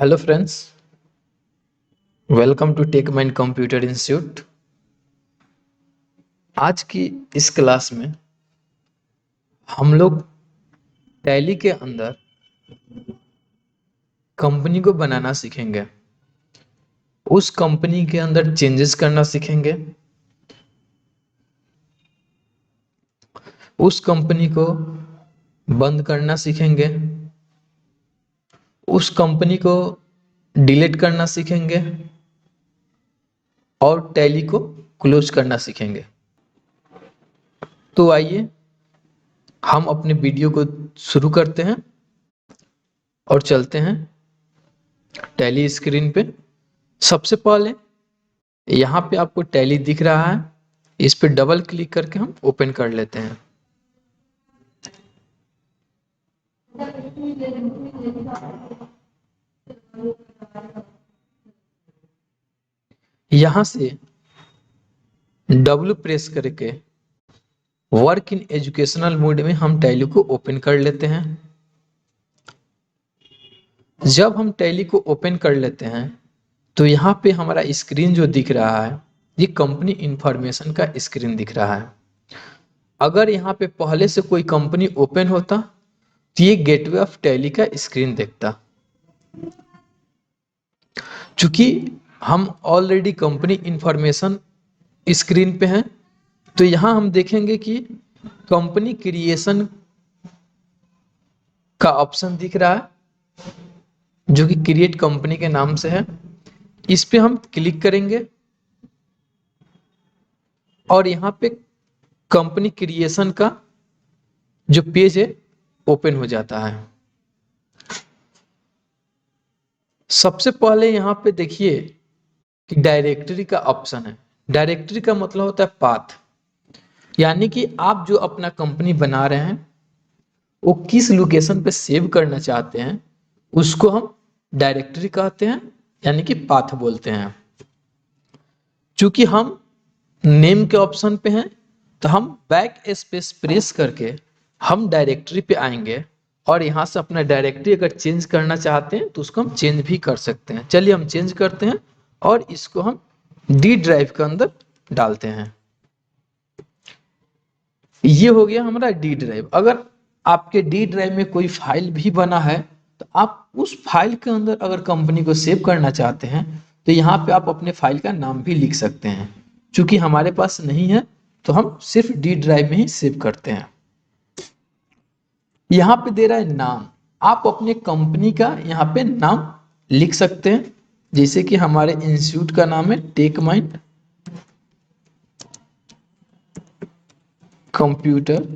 Hello friends, welcome to tech mind computer institute. आज की इस क्लास में हम लोग टैली के अंदर कंपनी को बनाना सीखेंगे, उस कंपनी के अंदर चेंजेस करना सीखेंगे, उस कंपनी को बंद करना सीखेंगे, उस कंपनी को डिलीट करना सीखेंगे और टैली को क्लोज करना सीखेंगे। तो आइए हम अपने वीडियो को शुरू करते हैं और चलते हैं टैली स्क्रीन पे। सबसे पहले यहाँ पे आपको टैली दिख रहा है, इस पे डबल क्लिक करके हम ओपन कर लेते हैं। यहां से डब्ल्यू प्रेस करके वर्क इन एजुकेशनल मोड में हम टैली को ओपन कर लेते हैं। जब हम टैली को ओपन कर लेते हैं तो यहाँ पे हमारा स्क्रीन जो दिख रहा है ये कंपनी इंफॉर्मेशन का स्क्रीन दिख रहा है। अगर यहाँ पे पहले से कोई कंपनी ओपन होता तो ये गेटवे ऑफ टैली का स्क्रीन देखता। चूंकि हम ऑलरेडी कंपनी इंफॉर्मेशन स्क्रीन पे हैं तो यहां हम देखेंगे कि कंपनी क्रिएशन का ऑप्शन दिख रहा है जो कि क्रिएट कंपनी के नाम से है। इस पे हम क्लिक करेंगे और यहां पे कंपनी क्रिएशन का जो पेज है ओपन हो जाता है। सबसे पहले यहां पे देखिए कि डायरेक्टरी का ऑप्शन है। डायरेक्टरी का मतलब होता है पाथ, यानी कि आप जो अपना कंपनी बना रहे हैं वो किस लोकेशन पे सेव करना चाहते हैं उसको हम डायरेक्टरी कहते हैं, यानी कि पाथ बोलते हैं। चूंकि हम नेम के ऑप्शन पे हैं तो हम बैक स्पेस प्रेस करके हम डायरेक्टरी पे आएंगे और यहाँ से अपना डायरेक्टरी अगर चेंज करना चाहते हैं तो उसको हम चेंज भी कर सकते हैं। चलिए हम चेंज करते हैं और इसको हम डी ड्राइव के अंदर डालते हैं। ये हो गया हमारा डी ड्राइव। अगर आपके डी ड्राइव में कोई फाइल भी बना है तो आप उस फाइल के अंदर अगर कंपनी को सेव करना चाहते हैं तो यहाँ पे आप अपने फाइल का नाम भी लिख सकते हैं। चूंकि हमारे पास नहीं है तो हम सिर्फ डी ड्राइव में ही सेव करते हैं। यहाँ पे दे रहा है नाम, आप अपने कंपनी का यहाँ पे नाम लिख सकते हैं। जैसे कि हमारे इंस्टीट्यूट का नाम है टेक माइंड कंप्यूटर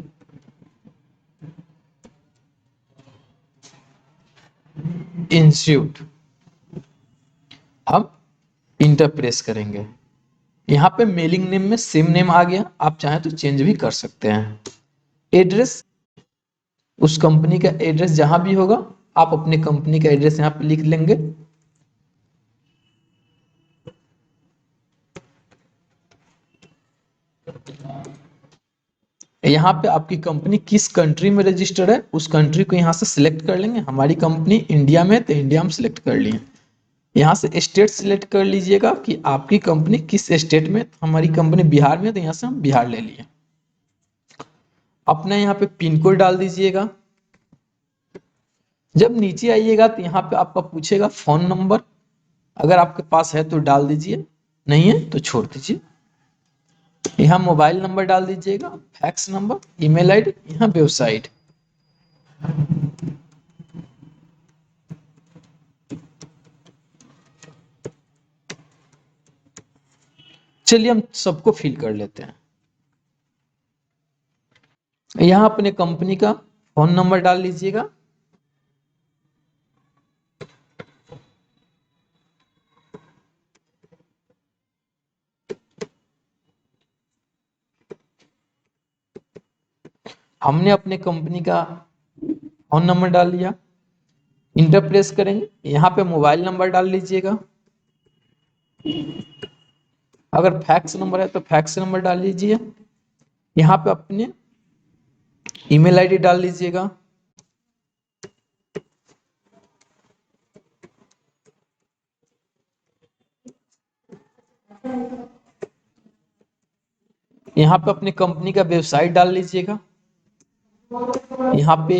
इंस्टीट्यूट। हम इंटर प्रेस करेंगे। यहाँ पे मेलिंग नेम में सेम नेम आ गया, आप चाहें तो चेंज भी कर सकते हैं। एड्रेस, उस कंपनी का एड्रेस जहां भी होगा आप अपने कंपनी का एड्रेस यहाँ पे लिख लेंगे। यहाँ पे आपकी कंपनी किस कंट्री में रजिस्टर्ड है उस कंट्री को यहाँ से सिलेक्ट कर लेंगे। हमारी कंपनी इंडिया में है तो इंडिया में सिलेक्ट कर लिए। यहाँ से स्टेट सिलेक्ट कर लीजिएगा कि आपकी कंपनी किस स्टेट में। हमारी कंपनी बिहार में है तो यहाँ से हम बिहार ले लिए। अपना यहाँ पे पिन कोड डाल दीजिएगा। जब नीचे आइएगा तो यहाँ पे आपका पूछेगा फोन नंबर, अगर आपके पास है तो डाल दीजिए, नहीं है तो छोड़ दीजिए। यहाँ मोबाइल नंबर डाल दीजिएगा, फैक्स नंबर, ईमेल आईडी, यहाँ वेबसाइट। चलिए हम सबको फिल कर लेते हैं। यहाँ अपने कंपनी का फोन नंबर डाल लीजिएगा। हमने अपने कंपनी का फोन नंबर डाल लिया। इंटर प्रेस करेंगे, यहाँ पे मोबाइल नंबर डाल लीजिएगा। अगर फैक्स नंबर है तो फैक्स नंबर डाल लीजिए। यहाँ पे अपने ईमेल आईडी डाल लीजिएगा। यहाँ पे अपने कंपनी का वेबसाइट डाल लीजिएगा, यहाँ पे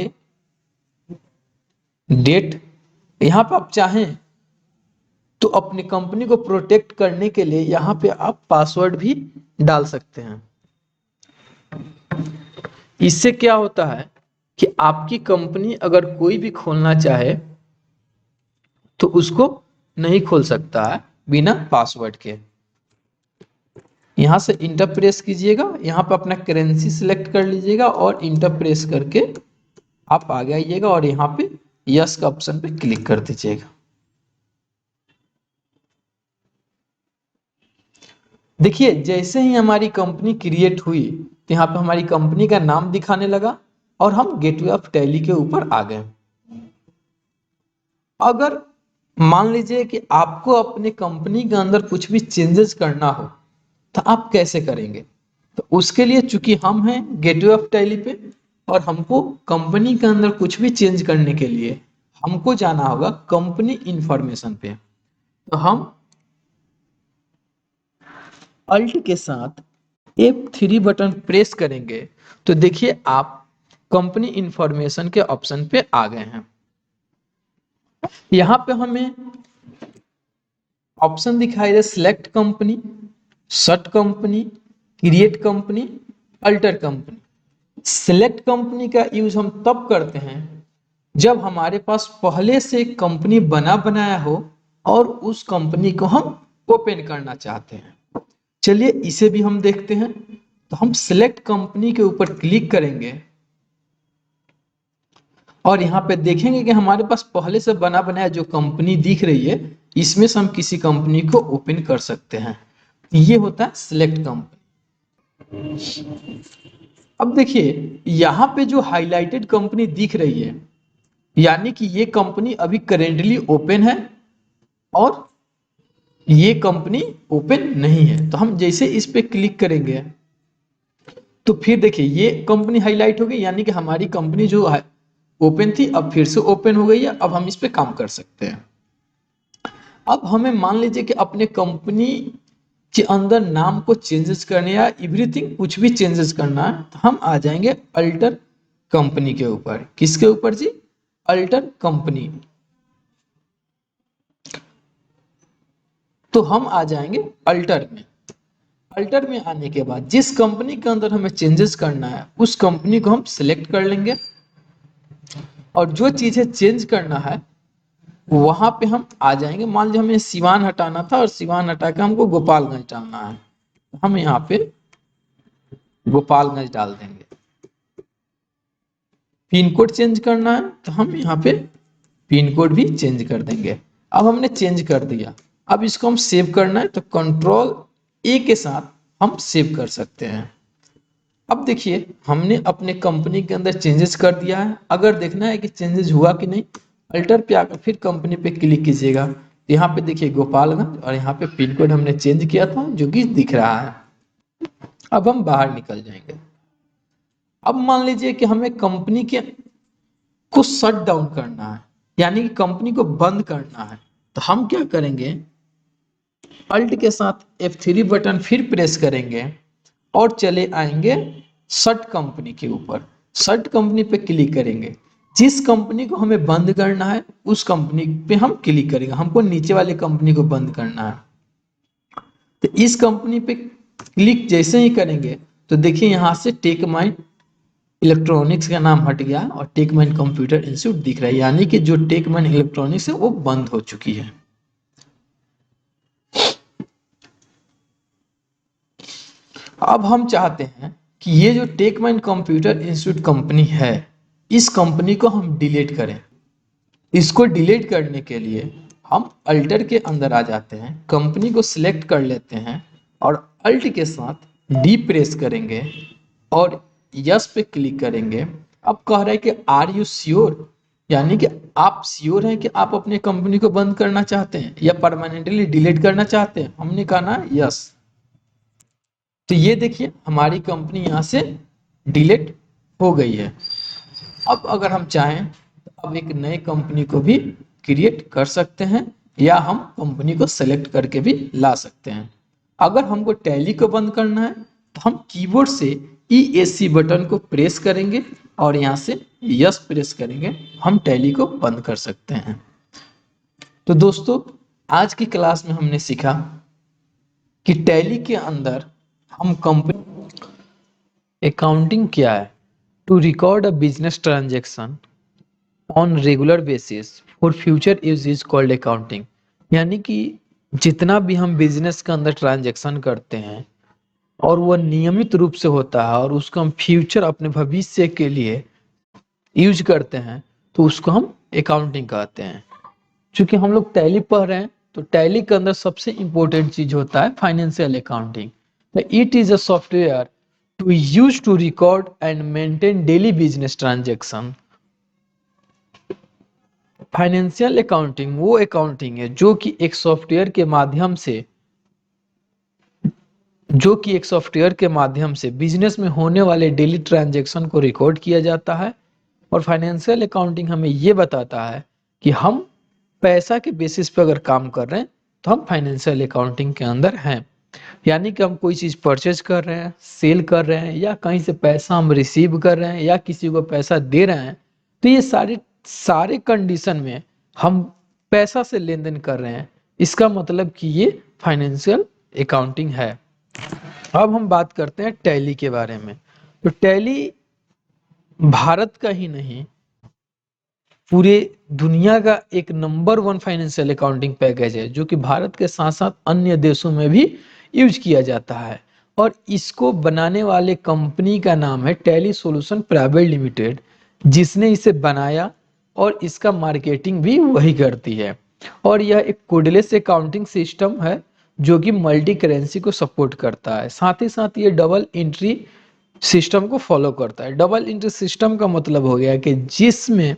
डेट, यहाँ पे आप चाहें तो अपनी कंपनी को प्रोटेक्ट करने के लिए यहाँ पे आप पासवर्ड भी डाल सकते हैं। इससे क्या होता है कि आपकी कंपनी अगर कोई भी खोलना चाहे तो उसको नहीं खोल सकता है बिना पासवर्ड के। यहां से इंटर प्रेस कीजिएगा, यहाँ पे अपना करेंसी सिलेक्ट कर लीजिएगा और इंटर प्रेस करके आप आगे आइएगा और यहाँ पे यस का ऑप्शन पे क्लिक कर दीजिएगा। देखिए जैसे ही हमारी कंपनी क्रिएट हुई तो यहाँ पे हमारी कंपनी का नाम दिखाने लगा और हम गेटवे ऑफ टैली के ऊपर आ गए। अगर मान लीजिए कि आपको अपने कंपनी के अंदर कुछ भी चेंजेस करना हो तो आप कैसे करेंगे? तो उसके लिए चूंकि हम हैं गेटवे ऑफ टैली पे और हमको कंपनी के अंदर कुछ भी चेंज करने के लिए हमको जाना होगा कंपनी इंफॉर्मेशन पे। तो हम अल्ट के साथ F3 बटन प्रेस करेंगे तो देखिए आप कंपनी इंफॉर्मेशन के ऑप्शन पे आ गए हैं। यहाँ पे हमें ऑप्शन दिखाई दे select company, shut company, create company, alter company. Select company का यूज हम तब करते हैं जब हमारे पास पहले से कंपनी बना बनाया हो और उस कंपनी को हम ओपन करना चाहते हैं। चलिए इसे भी हम देखते हैं। तो हम सिलेक्ट कंपनी के ऊपर क्लिक करेंगे और यहाँ पे देखेंगे कि हमारे पास पहले से बना बनाया जो कंपनी दिख रही है इसमें से हम किसी कंपनी को ओपन कर सकते हैं। ये होता है सिलेक्ट कंपनी। अब देखिए यहाँ पे जो हाईलाइटेड कंपनी दिख रही है यानी कि ये कंपनी अभी करेंटली ओपन है और ये कंपनी ओपन नहीं है। तो हम जैसे इस पे क्लिक करेंगे तो फिर देखिए ये कंपनी हाईलाइट हो गई यानी कि हमारी कंपनी जो है ओपन थी अब फिर से ओपन हो गई है। अब हम इस पे काम कर सकते हैं। अब हमें मान लीजिए कि अपने कंपनी के अंदर नाम को चेंजेस करने या एवरीथिंग कुछ भी चेंजेस करना है तो हम आ जाएंगे अल्टर कंपनी के ऊपर। किसके ऊपर जी? Alter company. तो हम आ जाएंगे अल्टर में। अल्टर में आने के बाद जिस कंपनी के अंदर हमें चेंजेस करना है उस कंपनी को हम सिलेक्ट कर लेंगे और जो चीजें चेंज करना है वहां पे हम आ जाएंगे। मान लीजिए हमें सिवान हटाना था और सिवान हटा के हमको गोपालगंज डालना है, हम यहाँ पे गोपालगंज डाल देंगे। पिन कोड चेंज करना है तो हम यहाँ पे पिन कोड भी चेंज कर देंगे। अब हमने चेंज कर दिया। अब इसको हम सेव करना है तो कंट्रोल ए के साथ हम सेव कर सकते हैं। अब देखिए हमने अपने कंपनी के अंदर चेंजेस कर दिया है। अगर देखना है कि चेंजेस हुआ कि नहीं, अल्टर पे आकर फिर कंपनी पे क्लिक कीजिएगा। यहाँ पे देखिए गोपालगंज और यहाँ पे पिन कोड हमने चेंज किया था जो कि दिख रहा है। अब हम बाहर निकल जाएंगे। अब मान लीजिए कि हमें कंपनी के को शट डाउन करना है यानी कि कंपनी को बंद करना है तो हम क्या करेंगे? अल्ट के साथ F3 बटन फिर प्रेस करेंगे और चले आएंगे शट कंपनी के ऊपर। शट कंपनी पे क्लिक करेंगे। जिस कंपनी को हमें बंद करना है उस कंपनी पे हम क्लिक करेंगे। हमको नीचे वाले कंपनी को बंद करना है तो इस कंपनी पे क्लिक जैसे ही करेंगे तो देखिए यहाँ से टेक माइंड इलेक्ट्रॉनिक्स का नाम हट गया और टेक माइंड कंप्यूटर इंस्टीट्यूट दिख रहा है यानी कि जो टेक माइंड इलेक्ट्रॉनिक्स है वो बंद हो चुकी है। अब हम चाहते हैं कि ये जो tech mind computer institute company है इस कंपनी को हम डिलीट करें। इसको डिलीट करने के लिए हम अल्टर के अंदर आ जाते हैं, कंपनी को सिलेक्ट कर लेते हैं और अल्ट के साथ डी प्रेस करेंगे और यस पे क्लिक करेंगे। अब कह रहा है कि आर यू श्योर यानी कि आप श्योर हैं कि आप अपने कंपनी को बंद करना चाहते हैं या परमानेंटली डिलीट करना चाहते हैं। हमने कहा ना यस। तो ये देखिए हमारी कंपनी यहाँ से डिलीट हो गई है। अब अगर हम चाहें तो अब एक नए कंपनी को भी क्रिएट कर सकते हैं या हम कंपनी को सेलेक्ट करके भी ला सकते हैं। अगर हमको टैली को बंद करना है तो हम कीबोर्ड से ESC बटन को प्रेस करेंगे और यहाँ से यस प्रेस करेंगे, हम टैली को बंद कर सकते हैं। तो दोस्तों आज की क्लास में हमने सीखा कि टैली के अंदर हम कंपनी अकाउंटिंग क्या है, to record a business transaction on regular basis for future use is called accounting. यानी कि जितना भी हम बिजनेस के अंदर ट्रांजेक्शन करते हैं और वह नियमित रूप से होता है और उसको हम फ्यूचर अपने भविष्य के लिए यूज करते हैं तो उसको हम अकाउंटिंग कहते हैं। चूंकि हम लोग टैली पढ़ रहे हैं तो टैली के अंदर सबसे इंपॉर्टेंट चीज होता है financial accounting. It is a software to use to record and maintain daily business transaction. Financial accounting वो अकाउंटिंग है जो कि एक सॉफ्टवेयर के माध्यम से बिजनेस में होने वाले डेली ट्रांजैक्शन को रिकॉर्ड किया जाता है। और फाइनेंशियल अकाउंटिंग हमें ये बताता है कि हम पैसा के बेसिस पे अगर काम कर रहे हैं तो हम फाइनेंशियल अकाउंटिंग के अंदर हैं। यानी कि हम कोई चीज परचेज कर रहे हैं, सेल कर रहे हैं, या कहीं से पैसा हम रिसीव कर रहे हैं या किसी को पैसा दे रहे हैं, तो ये सारे सारे कंडीशन में हम पैसा से लेन देन कर रहे हैं। इसका मतलब कि ये फाइनेंशियल अकाउंटिंग है। अब हम बात करते हैं टैली के बारे में। तो टैली भारत का ही नहीं पूरे दुनिया का एक नंबर 1 फाइनेंशियल अकाउंटिंग पैकेज है जो कि भारत के साथ साथ अन्य देशों में भी यूज किया जाता है। और इसको बनाने वाले कंपनी का नाम है टैली सॉल्यूशन प्राइवेट लिमिटेड, जिसने इसे बनाया और इसका मार्केटिंग भी वही करती है। और यह एक कोडलेस अकाउंटिंग सिस्टम है जो कि मल्टी करेंसी को सपोर्ट करता है। साथ ही साथ ये डबल एंट्री सिस्टम को फॉलो करता है। डबल एंट्री सिस्टम का मतलब हो गया कि जिसमें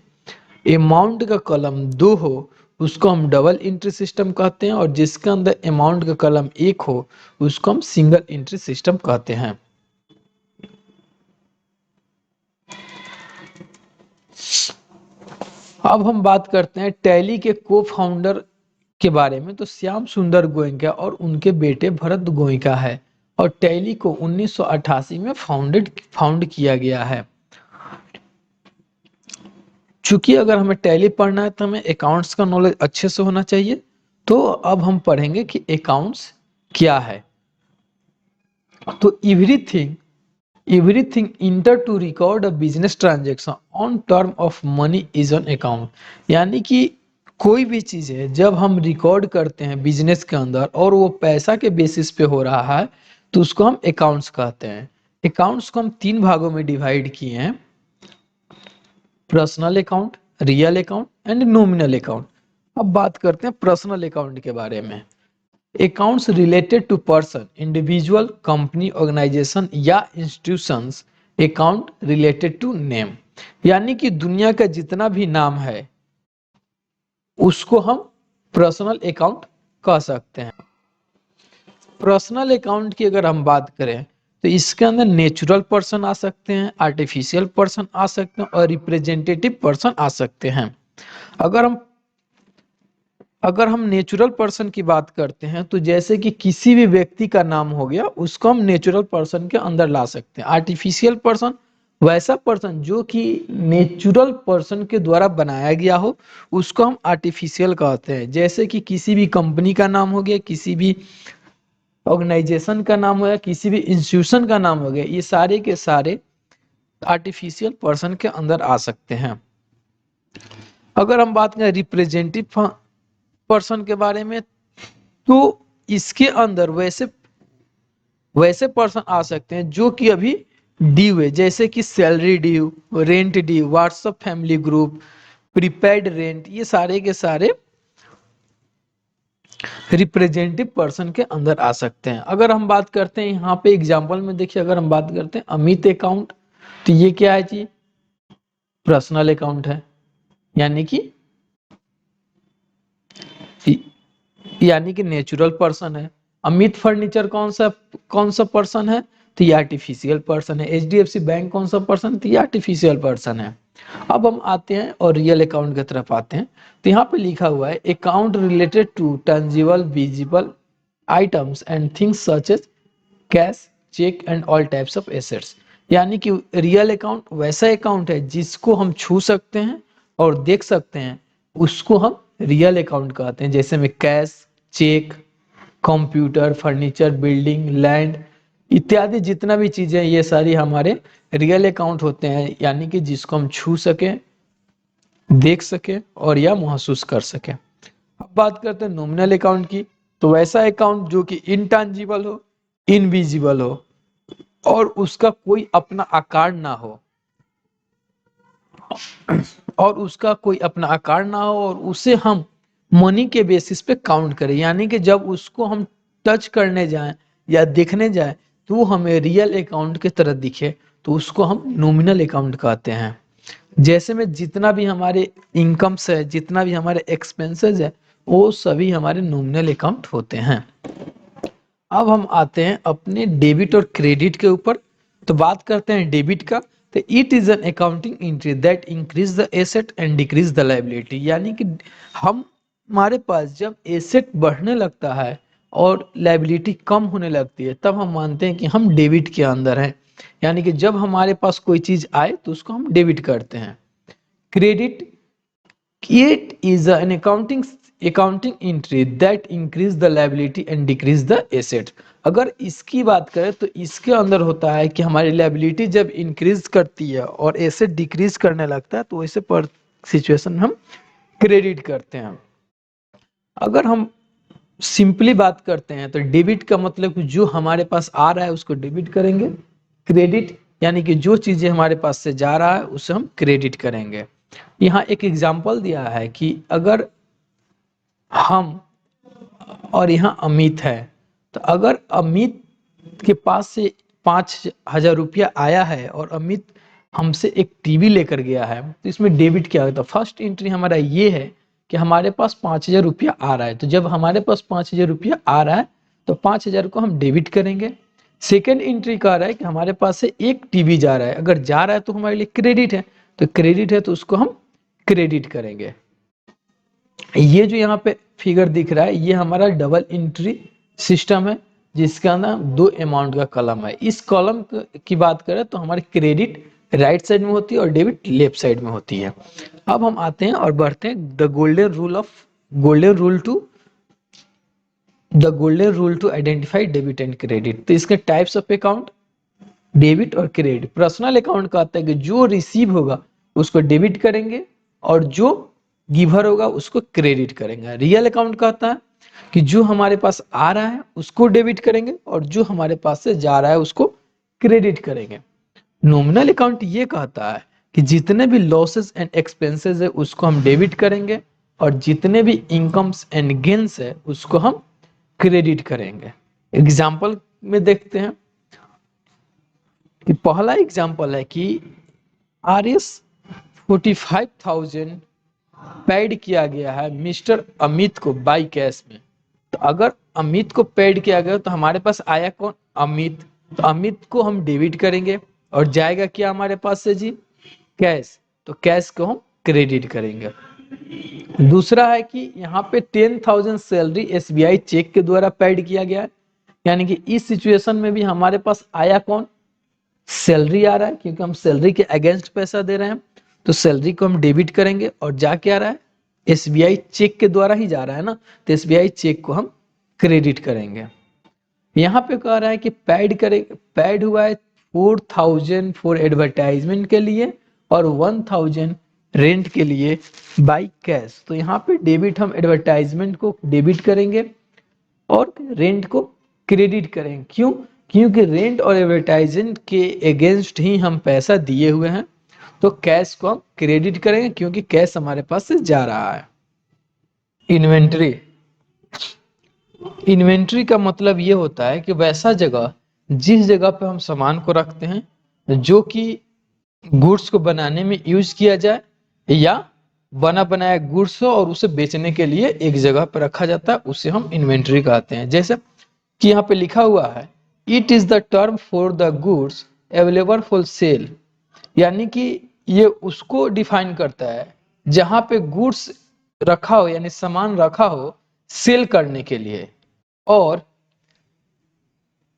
अमाउंट का कॉलम 2 हो उसको हम डबल एंट्री सिस्टम कहते हैं, और जिसके अंदर अमाउंट का कॉलम 1 हो उसको हम सिंगल एंट्री सिस्टम कहते हैं। अब हम बात करते हैं टैली के को फाउंडर के बारे में। तो श्याम सुंदर गोयनका और उनके बेटे भरत गोयनका है, और टैली को 1988 में फाउंड किया गया है। चूंकि अगर हमें टैली पढ़ना है तो हमें अकाउंट्स का नॉलेज अच्छे से होना चाहिए। तो अब हम पढ़ेंगे कि अकाउंट्स क्या है। तो everything inter to record a business transaction on term of money is on account. यानी कि कोई भी चीज है जब हम रिकॉर्ड करते हैं बिजनेस के अंदर और वो पैसा के बेसिस पे हो रहा है तो उसको हम अकाउंट्स कहते हैं। अकाउंट्स को हम 3 भागों में डिवाइड किए हैं: personal account, real account and nominal account. अब बात करते हैं पर्सनल अकाउंट के बारे में। Accounts related to person, individual, company, organisation या institutions. Account related to name, यानी कि दुनिया का जितना भी नाम है उसको हम पर्सनल अकाउंट कह सकते हैं। पर्सनल अकाउंट की अगर हम बात करें तो इसके अंदर नेचुरल पर्सन आ सकते हैं, आर्टिफिशियल पर्सन आ सकते हैं और रिप्रेजेंटेटिव पर्सन आ सकते हैं। अगर हम अगर हम नेचुरल पर्सन की बात करते हैं तो जैसे कि किसी भी व्यक्ति का नाम हो गया उसको हम नेचुरल पर्सन के अंदर ला सकते हैं। आर्टिफिशियल पर्सन वैसा पर्सन जो कि नेचुरल पर्सन के द्वारा बनाया गया हो उसको हम आर्टिफिशियल कहते हैं। जैसे कि किसी भी कंपनी का नाम हो गया, किसी भी ऑर्गेनाइजेशन का नाम हो गया, किसी भी इंस्टीट्यूशन का नाम हो गया, ये सारे के सारे आर्टिफिशियल पर्सन के अंदर आ सकते हैं। अगर हम बात करें रिप्रेजेंटेटिव पर्सन के बारे में तो इसके अंदर वैसे वैसे पर्सन आ सकते हैं जो कि अभी ड्यू है, जैसे कि salary due, rent due, WhatsApp family group, prepaid rent, ये सारे के सारे रिप्रेजेंटेटिव पर्सन के अंदर आ सकते हैं। अगर हम बात करते हैं यहाँ पे एग्जांपल में देखिए, अगर हम बात करते हैं अमित अकाउंट तो ये क्या है जी, पर्सनल अकाउंट है। यानी कि नेचुरल पर्सन है। अमित फर्नीचर कौन सा पर्सन है, तो ये आर्टिफिशियल पर्सन है। HDFC बैंक कौन सा पर्सन, तो ये आर्टिफिशियल पर्सन है। अब हम आते हैं और रियल अकाउंट की तरफ आते हैं। तो यहाँ पे लिखा हुआ है account related to tangible visible items and things such as cash, check and all types of assets। यानी कि रियल अकाउंट वैसा अकाउंट है जिसको हम छू सकते हैं और देख सकते हैं, उसको हम रियल अकाउंट कहते हैं। जैसे में cash, cheque, computer, furniture, building, land इत्यादि जितना भी चीजें, ये सारी हमारे रियल अकाउंट होते हैं, यानी कि जिसको हम छू सके, देख सके और या महसूस कर सके। अब बात करते हैं नॉमिनल अकाउंट की। तो वैसा अकाउंट जो कि इनटैंजिबल हो, इनविजिबल हो और उसका कोई अपना आकार ना हो, और उसे हम मनी के बेसिस पे काउंट करें, यानी कि जब उसको हम टच करने जाएं या देखने जाएं तो वो हमें रियल अकाउंट की तरह दिखे, तो उसको हम नॉमिनल अकाउंट कहते हैं। जैसे में जितना भी हमारे इनकम्स है, जितना भी हमारे एक्सपेंसेस है, वो सभी हमारे नॉमिनल अकाउंट होते हैं। अब हम आते हैं अपने डेबिट और क्रेडिट के ऊपर। तो बात करते हैं डेबिट का। तो it is an accounting entry that increase the asset and decrease the liability. यानी कि हम हमारे पास जब एसेट बढ़ने लगता है और लायबिलिटी कम होने लगती है, तब हम मानते हैं कि हम डेबिट के अंदर हैं। यानी कि जब हमारे पास कोई चीज आए तो उसको हम डेबिट करते हैं। Credit, it is an accounting entry that increase the liability and decrease the asset। अगर इसकी बात करें तो इसके अंदर होता है कि हमारी लायबिलिटी जब इंक्रीज करती है और एसेट डिक्रीज करने लगता है, तो ऐसे पर सिचुएशन हम क्रेडिट करते हैं। अगर हम सिंपली बात करते हैं तो डेबिट का मतलब कि जो हमारे पास आ रहा है उसको डेबिट करेंगे। क्रेडिट यानी कि जो चीजें हमारे पास से जा रहा है उसे हम क्रेडिट करेंगे। यहाँ एक एग्जाम्पल दिया है कि अगर हम और यहाँ अमित है, तो अगर अमित के पास से 5,000 रुपया आया है और अमित हमसे एक टीवी लेकर गया है, तो इसमें डेबिट क्या होता है? फर्स्ट एंट्री हमारा ये है कि हमारे पास 5,000 रुपया आ रहा है। तो जब हमारे पास 5,000 रुपया आ रहा है तो 5,000 को हम डेबिट करेंगे। सेकेंड एंट्री कह रहा है कि हमारे पास से एक टीवी जा रहा है, अगर जा रहा है तो हमारे लिए क्रेडिट है, तो क्रेडिट है तो उसको हम क्रेडिट करेंगे। ये जो यहाँ पे फिगर दिख रहा है, ये हमारा डबल एंट्री सिस्टम है जिसके अंदर दो अमाउंट का कॉलम है। इस कॉलम की बात करें तो हमारी क्रेडिट राइट साइड में होती है और डेबिट लेफ्ट साइड में होती है। अब हम आते हैं और बढ़ते हैं the golden rule to identify debit and credit. तो इसके टाइप्स ऑफ अकाउंट, डेबिट और क्रेडिट। पर्सनल अकाउंट कहता है कि जो रिसीव होगा उसको डेबिट करेंगे और जो गिवर होगा उसको क्रेडिट करेंगे। रियल अकाउंट कहता है कि जो हमारे पास आ रहा है उसको डेबिट करेंगे और जो हमारे पास से जा रहा है उसको क्रेडिट करेंगे। नॉमिनल अकाउंट ये कहता है कि जितने भी लॉसेस एंड एक्सपेंसेस है उसको हम डेबिट करेंगे और जितने भी इनकम्स एंड गेन्स है उसको हम क्रेडिट करेंगे। एग्जाम्पल में देखते हैं कि पहला एग्जाम्पल है कि RS 45,000 पेड किया गया है मिस्टर अमित को बाई कैश में। तो अगर अमित को पेड किया गया तो हमारे पास आया कौन? अमित। तो अमित को हम डेबिट करेंगे और जाएगा क्या हमारे पास से जी? कैश। तो कैश को हम क्रेडिट करेंगे। दूसरा है कि यहाँ पे 10,000 सैलरी SBI चेक के द्वारा पेड किया गया है, यानी कि इस सिचुएशन में भी हमारे पास आया कौन? सैलरी आ रहा है, क्योंकि हम सैलरी के अगेंस्ट पैसा दे रहे हैं, तो सैलरी को हम डेबिट करेंगे और जा क्या रहा है? SBI चेक के द्वारा ही जा रहा है ना, तो SBI चेक को हम क्रेडिट करेंगे। यहाँ पे कह रहा है कि पेड हुआ है 4,000 फॉर एडवर्टाइजमेंट के लिए और 1,000 रेंट के लिए बाई कैश। तो यहाँ पे डेबिट हम एडवर्टाइजमेंट को डेबिट करेंगे और रेंट को क्रेडिट करेंगे। क्यों? क्योंकि रेंट और एडवर्टाइजमेंट के अगेंस्ट ही हम पैसा दिए हुए हैं, तो कैश को हम क्रेडिट करेंगे क्योंकि कैश हमारे पास से जा रहा है। इन्वेंट्री, इन्वेंट्री का मतलब ये होता है कि वैसा जगह जिस जगह पे हम सामान को रखते हैं जो कि गुड्स को बनाने में यूज किया जाए या बना बनाया गुड्स हो और उसे बेचने के लिए एक जगह पर रखा जाता है, उसे हम इन्वेंट्री कहते हैं। जैसे कि यहाँ पे लिखा हुआ है it is the term for the goods available for sale, यानी कि ये उसको डिफाइन करता है जहां पे गुड्स रखा हो, यानी सामान रखा हो सेल करने के लिए, और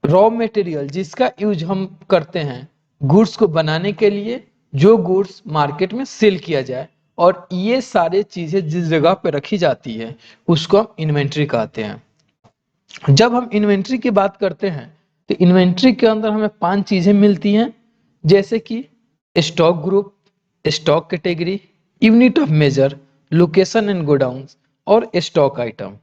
रॉ मटेरियल जिसका यूज हम करते हैं गुड्स को बनाने के लिए, जो गुड्स मार्केट में सेल किया जाए, और ये सारे चीजें जिस जगह पे रखी जाती है उसको हम इन्वेंट्री कहते हैं। जब हम इन्वेंट्री की बात करते हैं तो इन्वेंट्री के अंदर हमें 5 चीजें मिलती हैं, जैसे कि stock group, stock category, unit of measure, location and godown और स्टॉक आइटम।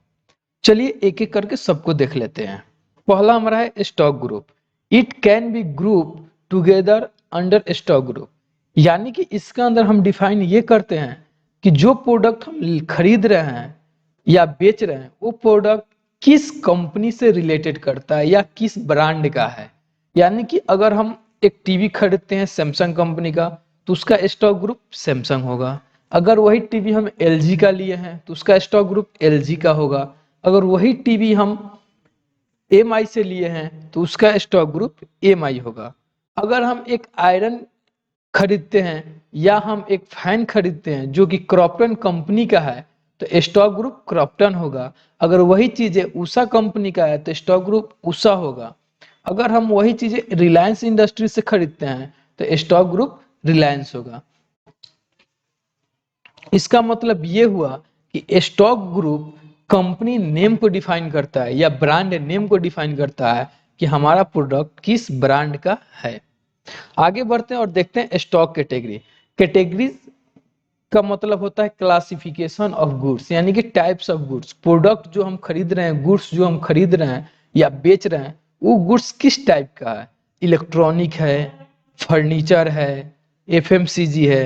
चलिए एक एक करके सबको देख लेते हैं। पहला हमारा है stock group. It can be group together under stock group, यानी कि इसका अंदर हम डिफाइन ये करते हैं कि जो प्रोडक्ट हम खरीद रहे हैं या बेच रहे हैं वो प्रोडक्ट किस कंपनी से रिलेटेड करता है या किस ब्रांड का है। यानी कि अगर हम एक टीवी खरीदते हैं सैमसंग कंपनी का तो उसका स्टॉक ग्रुप सैमसंग होगा। अगर वही टीवी हम एलजी का लिए हैं तो उसका स्टॉक ग्रुप एलजी का होगा। अगर वही टीवी हम एम आई से लिए हैं तो उसका स्टॉक ग्रुप एम आई होगा। अगर हम एक आयरन खरीदते हैं या हम एक फैन खरीदते हैं जो कि क्रॉम्पटन कंपनी का है तो स्टॉक ग्रुप क्रॉम्पटन होगा। अगर वही चीजें उषा कंपनी का है तो स्टॉक ग्रुप उषा होगा। अगर हम वही चीजें रिलायंस इंडस्ट्री से खरीदते हैं तो स्टॉक ग्रुप रिलायंस होगा। इसका मतलब ये हुआ कि स्टॉक ग्रुप कंपनी नेम को डिफाइन करता है या ब्रांड नेम को डिफाइन करता है कि हमारा प्रोडक्ट किस ब्रांड का है। आगे बढ़ते हैं और देखते हैं स्टॉक कैटेगरी। कैटेगरी का मतलब होता है क्लासिफिकेशन ऑफ गुड्स, यानी कि टाइप्स ऑफ गुड्स। प्रोडक्ट जो हम खरीद रहे हैं, गुड्स जो हम खरीद रहे हैं या बेच रहे हैं, वो गुड्स किस टाइप का है। इलेक्ट्रॉनिक है, फर्नीचर है, एफएमसीजी है,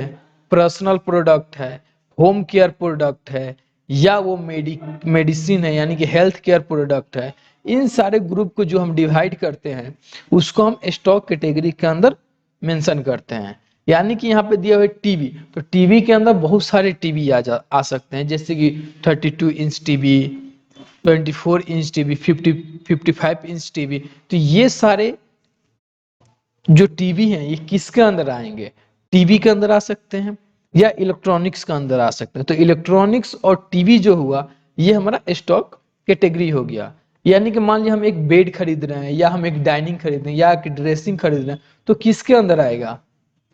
पर्सनल प्रोडक्ट है, होम केयर प्रोडक्ट है, या वो मेडिसिन है यानी कि हेल्थ केयर प्रोडक्ट है। इन सारे ग्रुप को जो हम डिवाइड करते हैं उसको हम स्टॉक कैटेगरी के अंदर मेंशन करते हैं। यानी कि यहाँ पे दिया हुआ टीवी, तो टीवी के अंदर बहुत सारे टीवी आ सकते हैं, जैसे कि 32 inch TV, 24 inch TV, 55 inch TV. तो ये सारे जो टीवी हैं ये किसके अंदर आएंगे, टीवी के अंदर आ सकते हैं या इलेक्ट्रॉनिक्स के अंदर आ सकते हैं। तो इलेक्ट्रॉनिक्स और टीवी जो हुआ ये हमारा स्टॉक कैटेगरी हो गया। यानी कि मान लिया हम एक बेड खरीद रहे हैं या हम एक डाइनिंग खरीद रहे हैं या एक ड्रेसिंग खरीद रहे हैं तो किसके अंदर आएगा,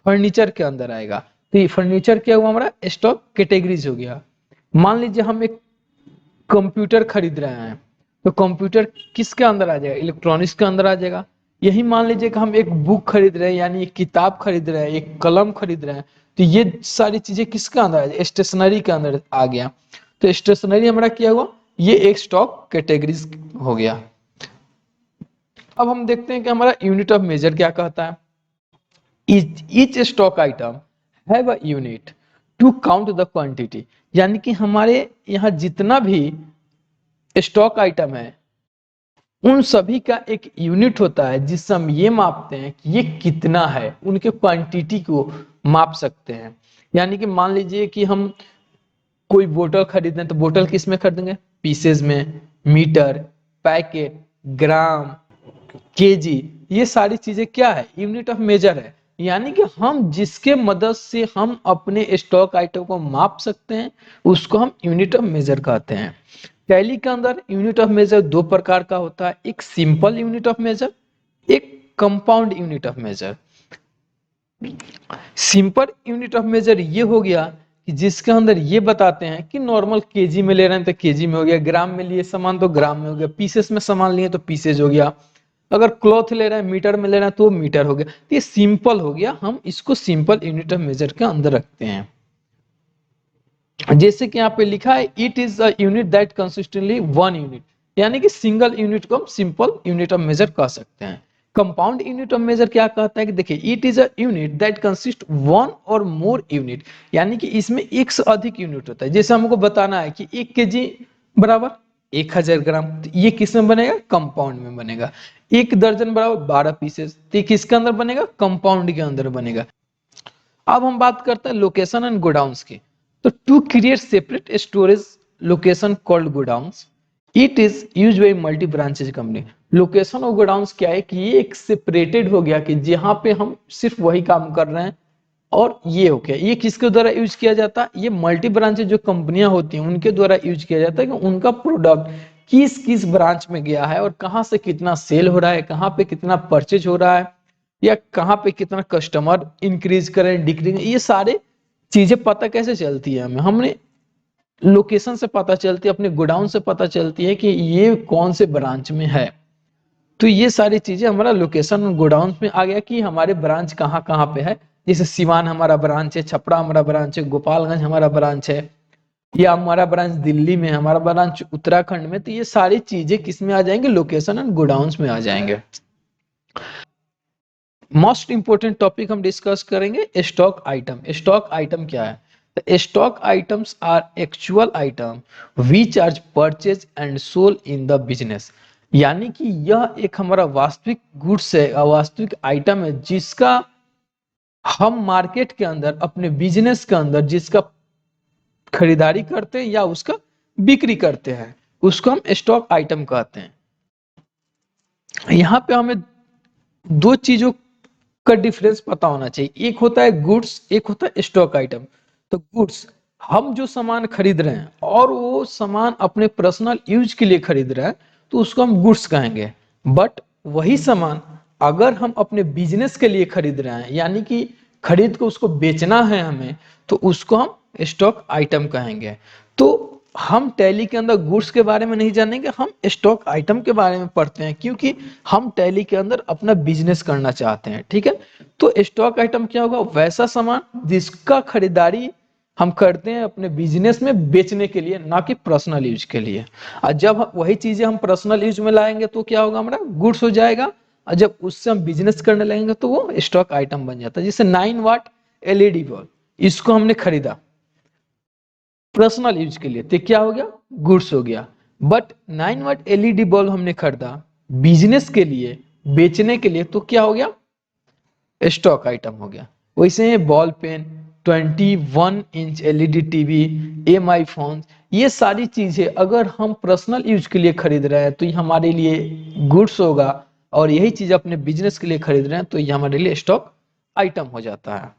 फर्नीचर के अंदर आएगा। तो ये फर्नीचर क्या हुआ, हमारा स्टॉक कैटेगरीज हो गया। मान लीजिए हम एक कंप्यूटर खरीद रहे हैं तो कंप्यूटर किसके अंदर आ जाएगा, इलेक्ट्रॉनिक्स के अंदर आ जाएगा। यही मान लीजिए कि हम एक बुक खरीद रहे हैं यानी एक किताब खरीद रहे हैं, एक कलम खरीद रहे हैं, तो ये सारी चीजें किसके अंदर आ जाए, स्टेशनरी के अंदर आ गया। तो स्टेशनरी हमारा क्या हुआ, ये एक स्टॉक कैटेगरीज हो गया। अब हम देखते हैं कि हमारा यूनिट ऑफ मेजर क्या कहता है। each stock item have a unit to count the quantity, यानी कि हमारे यहाँ जितना भी स्टॉक आइटम है उन सभी का एक यूनिट होता है जिससे हम ये मापते हैं कि ये कितना है, उनके क्वांटिटी को माप सकते हैं। यानी कि मान लीजिए कि हम कोई बोतल खरीदें तो बोतल किस में खरीदेंगे, पीसेज में, मीटर, पैकेट, ग्राम, केजी। ये सारी चीजें क्या है, यूनिट ऑफ मेजर है। यानी कि हम जिसके मदद से हम अपने स्टॉक आइटम को माप सकते हैं उसको हम यूनिट ऑफ मेजर कहते हैं। टैली के अंदर यूनिट ऑफ मेजर दो प्रकार का होता है, एक सिंपल यूनिट ऑफ मेजर, एक compound unit of measure. Simple unit of measure ये हो गया कि जिसके अंदर ये बताते हैं कि नॉर्मल केजी में ले रहे हैं तो केजी में हो गया, ग्राम में लिए सामान तो ग्राम में हो गया, पीसेस में सामान लिए तो पीसेज हो गया, अगर क्लॉथ ले रहे हैं मीटर में ले रहे हैं तो मीटर हो गया। तो ये सिंपल हो गया, हम इसको सिंपल यूनिट ऑफ मेजर के अंदर रखते हैं। जैसे कि यहाँ पे लिखा है it is a unit that consistently one unit, यानी कि सिंगल यूनिट को हम सिंपल यूनिट ऑफ मेजर कह सकते हैं। कंपाउंड यूनिट ऑफ मेजर क्या कहता है कि देखिए it is a unit that consist one और मोर यूनिट, यानी कि इसमें एक से अधिक यूनिट होता है। जैसे हमको बताना है कि 1 kg बराबर 1000 ग्राम, तो ये किस में बनेगा, कंपाउंड में बनेगा। 1 दर्जन बराबर 12 पीसेस, तो ये किसके अंदर बनेगा, कंपाउंड के अंदर बनेगा। अब हम बात करते हैं लोकेशन एंड गोडाउंस की। तो to create separate storage location called godowns, it is use by multi branches company. Location और गोडाउंस क्या है कि ये एक सेपरेटेड हो गया कि जहां पे हम सिर्फ वही काम कर रहे हैं, और ये हो गया ये किसके द्वारा यूज किया जाता है, ये मल्टी ब्रांचेज जो कंपनियां होती हैं उनके द्वारा यूज किया जाता है कि उनका प्रोडक्ट किस किस ब्रांच में गया है और कहाँ से कितना सेल हो रहा है, कहाँ पे कितना परचेज हो रहा है, या कहाँ पे कितना कस्टमर इंक्रीज करें डिक्रीज, ये सारे चीजें पता कैसे चलती है हमें, हमने लोकेशन से पता चलती है, अपने गोडाउन से पता चलती है कि ये कौन से ब्रांच में है। तो ये सारी चीजें हमारा लोकेशन गोडाउन में आ गया कि हमारे ब्रांच कहाँ कहाँ पे है। जैसे सिवान हमारा ब्रांच है, छपरा हमारा ब्रांच है, गोपालगंज हमारा ब्रांच है, या हमारा ब्रांच दिल्ली में है, हमारा ब्रांच उत्तराखंड में। तो ये सारी चीजें किस में आ जाएंगे, लोकेशन एंड गोडाउन्स में आ जाएंगे। मोस्ट इंपोर्टेंट टॉपिक हम डिस्कस करेंगे स्टॉक आइटम। स्टॉक आइटम क्या है? Stock items are actual item which are purchase and sold in the business. यानी कि यह एक हमारा वास्तविक गुड्स है, वास्तविक आइटम है, जिसका हम मार्केट के अंदर अपने बिजनेस के अंदर जिसका खरीदारी करते हैं या उसका बिक्री करते हैं, उसको हम स्टॉक आइटम कहते हैं। यहाँ पे हमें दो चीजों का डिफरेंस पता होना चाहिए, एक होता है गुड्स, एक होता है स्टॉक आइटम। तो गुड्स, हम जो सामान खरीद रहे हैं और वो सामान अपने पर्सनल यूज के लिए खरीद रहे हैं, तो उसको हम गुड्स कहेंगे। बट वही सामान अगर हम अपने बिजनेस के लिए खरीद रहे हैं, यानी कि खरीद को उसको बेचना है हमें, तो उसको हम स्टॉक आइटम कहेंगे। तो हम टैली के अंदर गुड्स के बारे में नहीं जानेंगे, हम स्टॉक आइटम के बारे में पढ़ते हैं, क्योंकि हम टैली के अंदर अपना बिजनेस करना चाहते हैं। ठीक है, तो स्टॉक आइटम क्या होगा? वैसा सामान जिसका खरीदारी हम करते हैं अपने बिजनेस में बेचने के लिए, ना कि पर्सनल यूज के लिए। और जब वही चीजें हम पर्सनल यूज में लाएंगे तो क्या होगा? हमारा गुड्स हो जाएगा। और जब उससे हम बिजनेस करने लगेंगे तो वो स्टॉक आइटम बन जाता है। जैसे 9 वाट एलईडी बल्ब, इसको हमने खरीदा पर्सनल यूज के लिए, तो क्या हो गया? गुड्स हो गया। बट 9 वाट एलईडी बल्ब हमने खरीदा बिजनेस के लिए, बेचने के लिए, तो क्या हो गया? स्टॉक आइटम हो गया। वैसे ball pen, 21 inch LED TV, MI phone, ये सारी चीजें अगर हम पर्सनल यूज के लिए खरीद रहे हैं तो ये हमारे लिए गुड्स होगा, और यही चीज अपने बिजनेस के लिए खरीद रहे हैं तो ये हमारे लिए स्टॉक आइटम हो जाता है।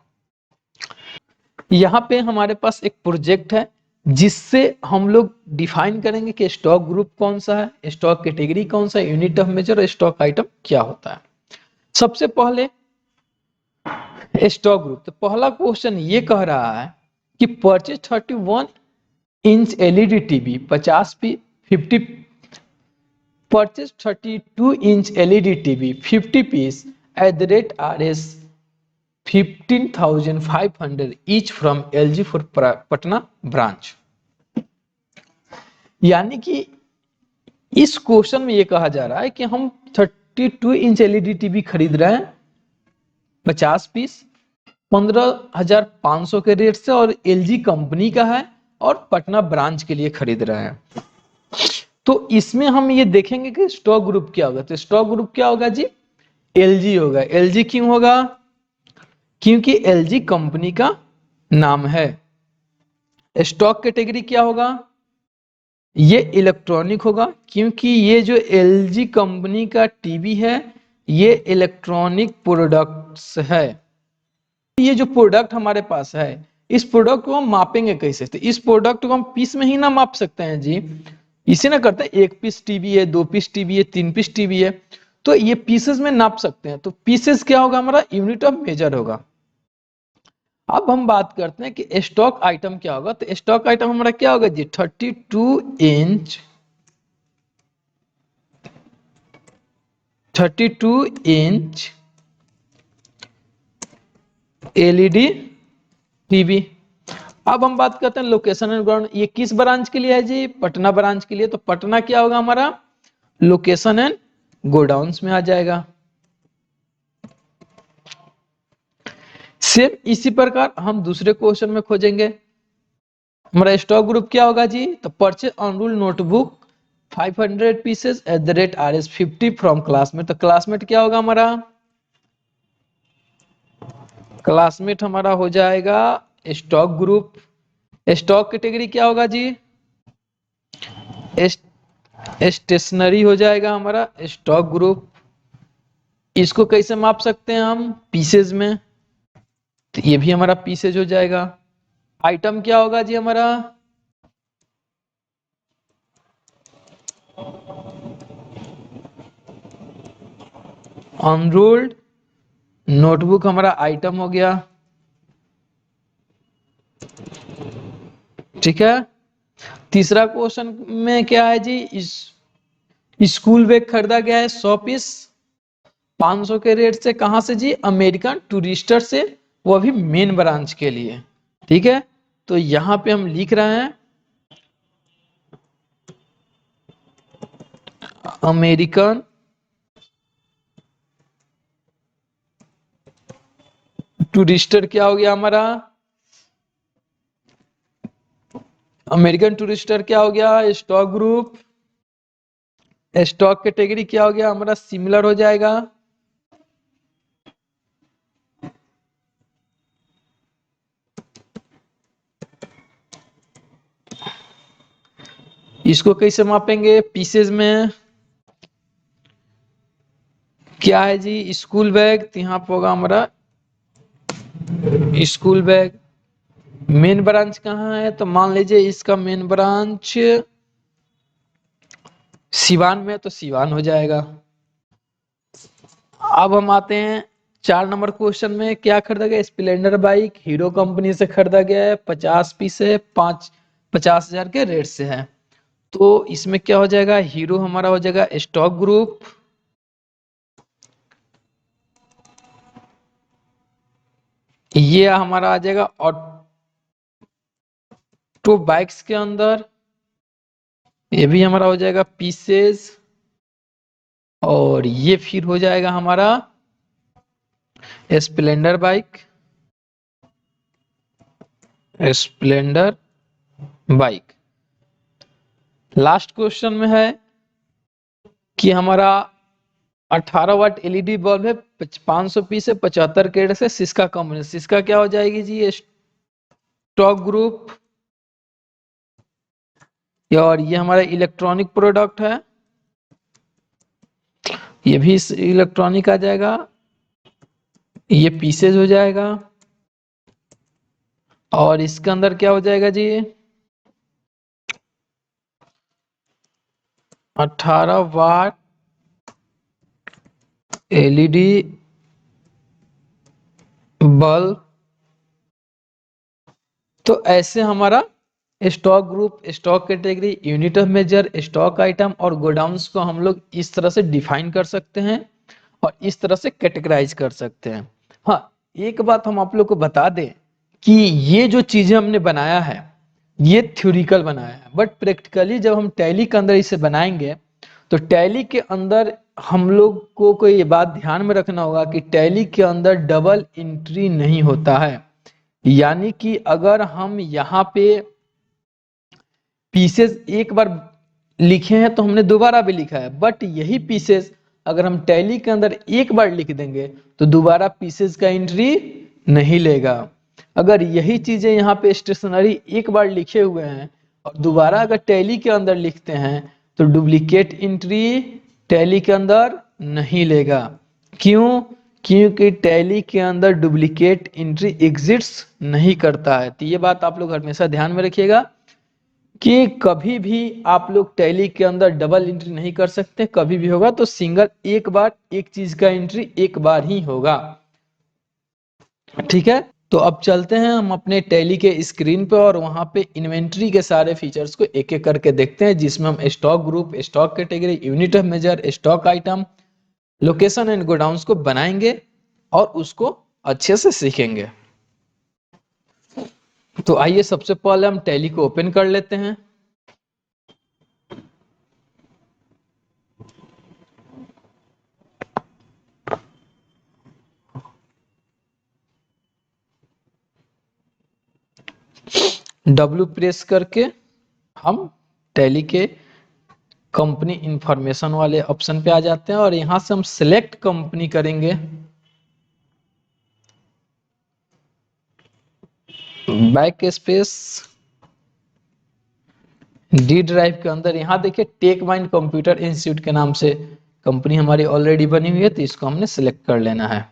यहाँ पे हमारे पास एक प्रोजेक्ट है जिससे हम लोग डिफाइन करेंगे कि स्टॉक ग्रुप कौन सा है, स्टॉक कैटेगरी कौन सा है, unit of measure, stock item क्या होता है। सबसे पहले स्टॉक ग्रुप। तो पहला क्वेश्चन ये कह रहा है कि purchase 31 inch LED TV 50 purchase 32 inch LED TV 50 piece at the rate RS 15,500 each from LG for Patna branch. यानी कि इस क्वेश्चन में ये कहा जा रहा है कि हम 32 इंच एलईडी टीवी खरीद रहे हैं 50 पीस 15,500 के रेट से, और LG कंपनी का है और पटना ब्रांच के लिए खरीद रहे हैं। तो इसमें हम ये देखेंगे कि स्टॉक ग्रुप क्या होगा। तो स्टॉक ग्रुप क्या होगा जी? LG होगा। LG क्यों होगा? क्योंकि LG कंपनी का नाम है। स्टॉक कैटेगरी क्या होगा? ये इलेक्ट्रॉनिक होगा, क्योंकि ये जो LG कंपनी का टीवी है ये इलेक्ट्रॉनिक प्रोडक्ट्स है। ये जो प्रोडक्ट हमारे पास है, इस प्रोडक्ट को हम मापेंगे कैसे? तो इस प्रोडक्ट को हम पीस में ही ना माप सकते हैं जी। इसे ना करते हैं 1 पीस टीवी है, 2 पीस टीवी है, 3 पीस टीवी है, तो ये पीसेस में नाप सकते हैं। तो पीसेस क्या होगा? हमारा यूनिट ऑफ मेजर होगा। अब हम बात करते हैं कि स्टॉक आइटम क्या होगा। तो स्टॉक आइटम हमारा क्या होगा जी? 32 इंच एलईडी टीवी। अब हम बात करते हैं लोकेशन एंड ग्राउंड। ये किस ब्रांच के लिए है जी? पटना ब्रांच के लिए। तो पटना क्या होगा हमारा? लोकेशन एंड गोडाउन्स में आ जाएगा। सेम इसी प्रकार हम दूसरे क्वेश्चन में खोजेंगे। हमारा स्टॉक ग्रुप क्या होगा जी? तो purchase on rule notebook 500 pieces eight the rate RS 50 from classmate. तो क्लासमेट क्या होगा हमारा? क्लासमेट हमारा हो जाएगा स्टॉक ग्रुप। स्टॉक कैटेगरी क्या होगा जी? स्टेशनरी हो जाएगा हमारा स्टॉक ग्रुप। इसको कैसे माप सकते हैं हम? पीसेज में। तो ये भी हमारा पीसेज हो जाएगा। आइटम क्या होगा जी हमारा? अनरोल्ड नोटबुक हमारा आइटम हो गया। ठीक है, तीसरा क्वेश्चन में क्या है जी, इस स्कूल बैग खरीदा गया है 100 पीस 500 के रेट से, कहां से जी, अमेरिकन टूरिस्टर से, वो भी मेन ब्रांच के लिए। ठीक है, तो यहां पे हम लिख रहे हैं अमेरिकन टूरिस्टर क्या हो गया हमारा, अमेरिकन टूरिस्टर क्या हो गया, स्टॉक ग्रुप, स्टॉक कैटेगरी क्या हो गया हमारा, सिमिलर हो जाएगा। इसको कैसे मापेंगे, पीसेज में। क्या है जी, स्कूल बैग, तो यहाँ पे होगा हमारा स्कूल बैग। मेन ब्रांच कहाँ है, तो मान लीजिए इसका मेन ब्रांच सिवान में, तो सिवान हो जाएगा। अब हम आते हैं 4 नंबर क्वेश्चन में, क्या खरीदा गया, स्प्लेंडर बाइक हीरो कंपनी से खरीदा गया है, 50 पीस है, 50,000 के रेट से है। तो इसमें क्या हो जाएगा, हीरो हमारा हो जाएगा स्टॉक ग्रुप, ये हमारा आ जाएगा ऑटो बाइक्स के अंदर, ये भी हमारा हो जाएगा पीसेस, और ये फिर हो जाएगा हमारा Splendor bike, Splendor bike. Last question में है कि हमारा 18 वाट एलईडी बल्ब है, 500 पीस है, 75 के से, सिस्का कंपनी, सिस्का क्या हो जाएगी जी, स्टॉक ग्रुप, और ये हमारा इलेक्ट्रॉनिक प्रोडक्ट है, ये भी इलेक्ट्रॉनिक आ जाएगा, ये पीसेज हो जाएगा, और इसके अंदर क्या हो जाएगा जी, 18 वाट एलईडी बल्ब। तो ऐसे हमारा stock group, stock category, unit of measure, stock item और गोडाउन्स को हम लोग इस तरह से डिफाइन कर सकते हैं और इस तरह से कैटेगराइज कर सकते हैं। हाँ, एक बात हम आप लोग को बता दें कि ये जो चीजें हमने बनाया है ये थ्योरिकल बनाया है, बट प्रैक्टिकली जब हम टैली के अंदर इसे बनाएंगे तो टैली के अंदर हम लोग को ये बात ध्यान में रखना होगा कि टैली के अंदर डबल एंट्री नहीं होता है। यानी कि अगर हम यहाँ पे पीसेस एक बार लिखे हैं तो हमने दोबारा भी लिखा है, बट यही पीसेस अगर हम टैली के अंदर एक बार लिख देंगे तो दोबारा पीसेस का एंट्री नहीं लेगा। अगर यही चीजें यहाँ पे स्टेशनरी एक बार लिखे हुए हैं और दोबारा अगर टैली के अंदर लिखते हैं तो डुप्लीकेट एंट्री टैली के अंदर नहीं लेगा। क्यों? क्योंकि टैली के अंदर डुप्लीकेट एंट्री एग्जिट्स नहीं करता है। तो ये बात आप लोग हमेशा ध्यान में रखिएगा कि कभी भी आप लोग टैली के अंदर डबल एंट्री नहीं कर सकते, कभी भी होगा तो सिंगल एक बार एक चीज का एंट्री एक बार ही होगा। ठीक है, तो अब चलते हैं हम अपने टैली के स्क्रीन पे और वहां पे इन्वेंट्री के सारे फीचर्स को एक एक करके देखते हैं, जिसमें हम stock group, stock category, unit of measure, stock item, location and godowns को बनाएंगे और उसको अच्छे से सीखेंगे। तो आइए सबसे पहले हम टैली को ओपन कर लेते हैं। W प्रेस करके हम टैली के कंपनी इंफॉर्मेशन वाले ऑप्शन पे आ जाते हैं और यहां से हम सिलेक्ट कंपनी करेंगे। बैक स्पेस डी ड्राइव के अंदर यहां देखिए टेक माइंड कंप्यूटर इंस्टीट्यूट के नाम से कंपनी हमारी ऑलरेडी बनी हुई है, तो इसको हमने सिलेक्ट कर लेना है।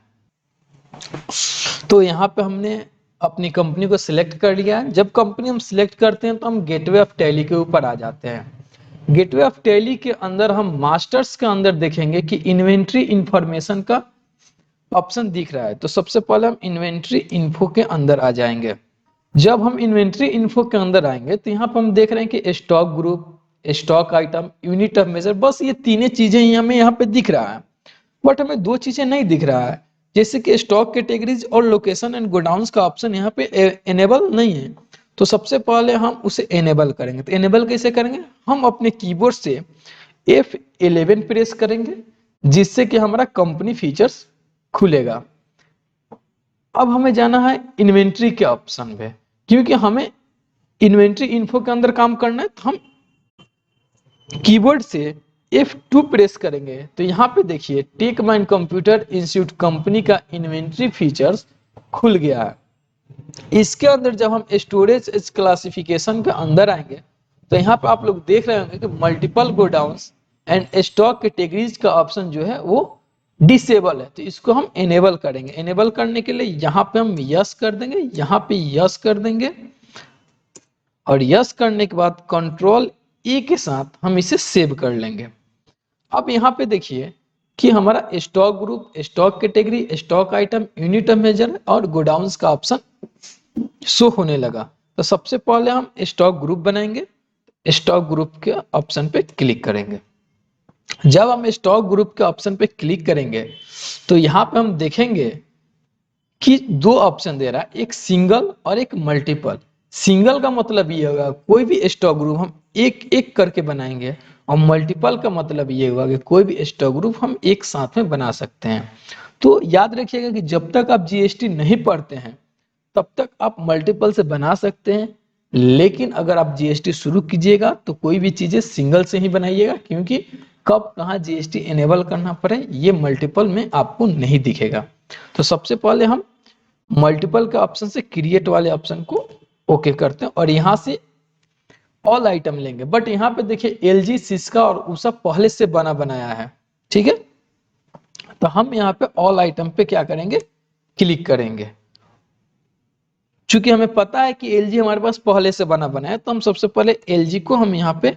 तो यहाँ पे हमने अपनी कंपनी को सिलेक्ट कर लिया है। जब कंपनी हम सिलेक्ट करते हैं तो हम गेटवे ऑफ टैली के ऊपर आ जाते हैं। गेटवे ऑफ टैली के अंदर हम मास्टर्स के अंदर देखेंगे कि इन्वेंट्री इंफॉर्मेशन का ऑप्शन दिख रहा है। तो सबसे पहले हम इन्वेंट्री इन्फो के अंदर आ जाएंगे। जब हम इन्वेंट्री इन्फो के अंदर आएंगे तो यहाँ पर हम देख रहे हैं कि stock group, stock item, unit of measure, बस ये तीनों चीजें ही हमें यहाँ पे दिख रहा है। बट हमें दो चीजें नहीं दिख रहा है, जैसे कि स्टॉक कैटेगरीज और लोकेशन एंड गोडाउन्स का ऑप्शन यहाँ पे एनेबल नहीं है। तो सबसे पहले हम उसे एनेबल करेंगे। तो एनेबल कैसे करेंगे? हम अपने कीबोर्ड से F11 प्रेस करेंगे, जिससे कि हमारा कंपनी फीचर्स खुलेगा। अब हमें जाना है इन्वेंट्री के ऑप्शन पे, क्योंकि हमें इन्वेंट्री इन्फो के अंदर काम करना है। तो हम कीबोर्ड से F2 प्रेस करेंगे। तो यहाँ पे देखिए Tech mind computer institute company का इन्वेंट्री फीचर्स खुल गया है। इसके अंदर जब हम स्टोरेज क्लासिफिकेशन के अंदर आएंगे तो यहाँ पे आप लोग देख रहे होंगे कि multiple godowns and stock categories का ऑप्शन जो है वो डिसेबल है। तो इसको हम एनेबल करेंगे। एनेबल करने के लिए यहाँ पे हम यस कर देंगे, यहाँ पे यस कर देंगे, और यस करने के बाद कंट्रोल E के साथ हम इसे सेव कर लेंगे। अब यहाँ पे देखिए कि हमारा stock group, stock category, stock item, unit of measure और गोडाउन्स का ऑप्शन शो होने लगा। तो सबसे पहले हम स्टॉक ग्रुप बनाएंगे। स्टॉक ग्रुप के ऑप्शन पे क्लिक करेंगे। जब हम स्टॉक ग्रुप के ऑप्शन पे क्लिक करेंगे तो यहाँ पे हम देखेंगे कि दो ऑप्शन दे रहा है, एक सिंगल और एक मल्टीपल। सिंगल का मतलब ये होगा कोई भी स्टॉक ग्रुप हम एक एक करके बनाएंगे, और मल्टीपल का मतलब ये होगा कि कोई भी स्टॉक ग्रुप हम एक साथ में बना सकते हैं। तो याद रखिएगा कि जब तक आप जीएसटी नहीं पढ़ते हैं तब तक आप मल्टीपल से बना सकते हैं, लेकिन अगर आप जीएसटी शुरू कीजिएगा तो कोई भी चीजें सिंगल से ही बनाइएगा, क्योंकि कब कहाँ जीएसटी इनेबल करना पड़े ये मल्टीपल में आपको नहीं दिखेगा। तो सबसे पहले हम मल्टीपल के ऑप्शन से क्रिएट वाले ऑप्शन को ओके करते हैं और यहां से ऑल आइटम लेंगे। बट यहाँ पे देखिए एलजी, सिस्का और उषा पहले से बना बनाया है, ठीक है। तो हम यहाँ पे ऑल आइटम पे क्या करेंगे? क्लिक करेंगे। चूंकि हमें पता है कि एलजी हमारे पास पहले से बना बना है, तो हम सबसे पहले एलजी को हम यहाँ पे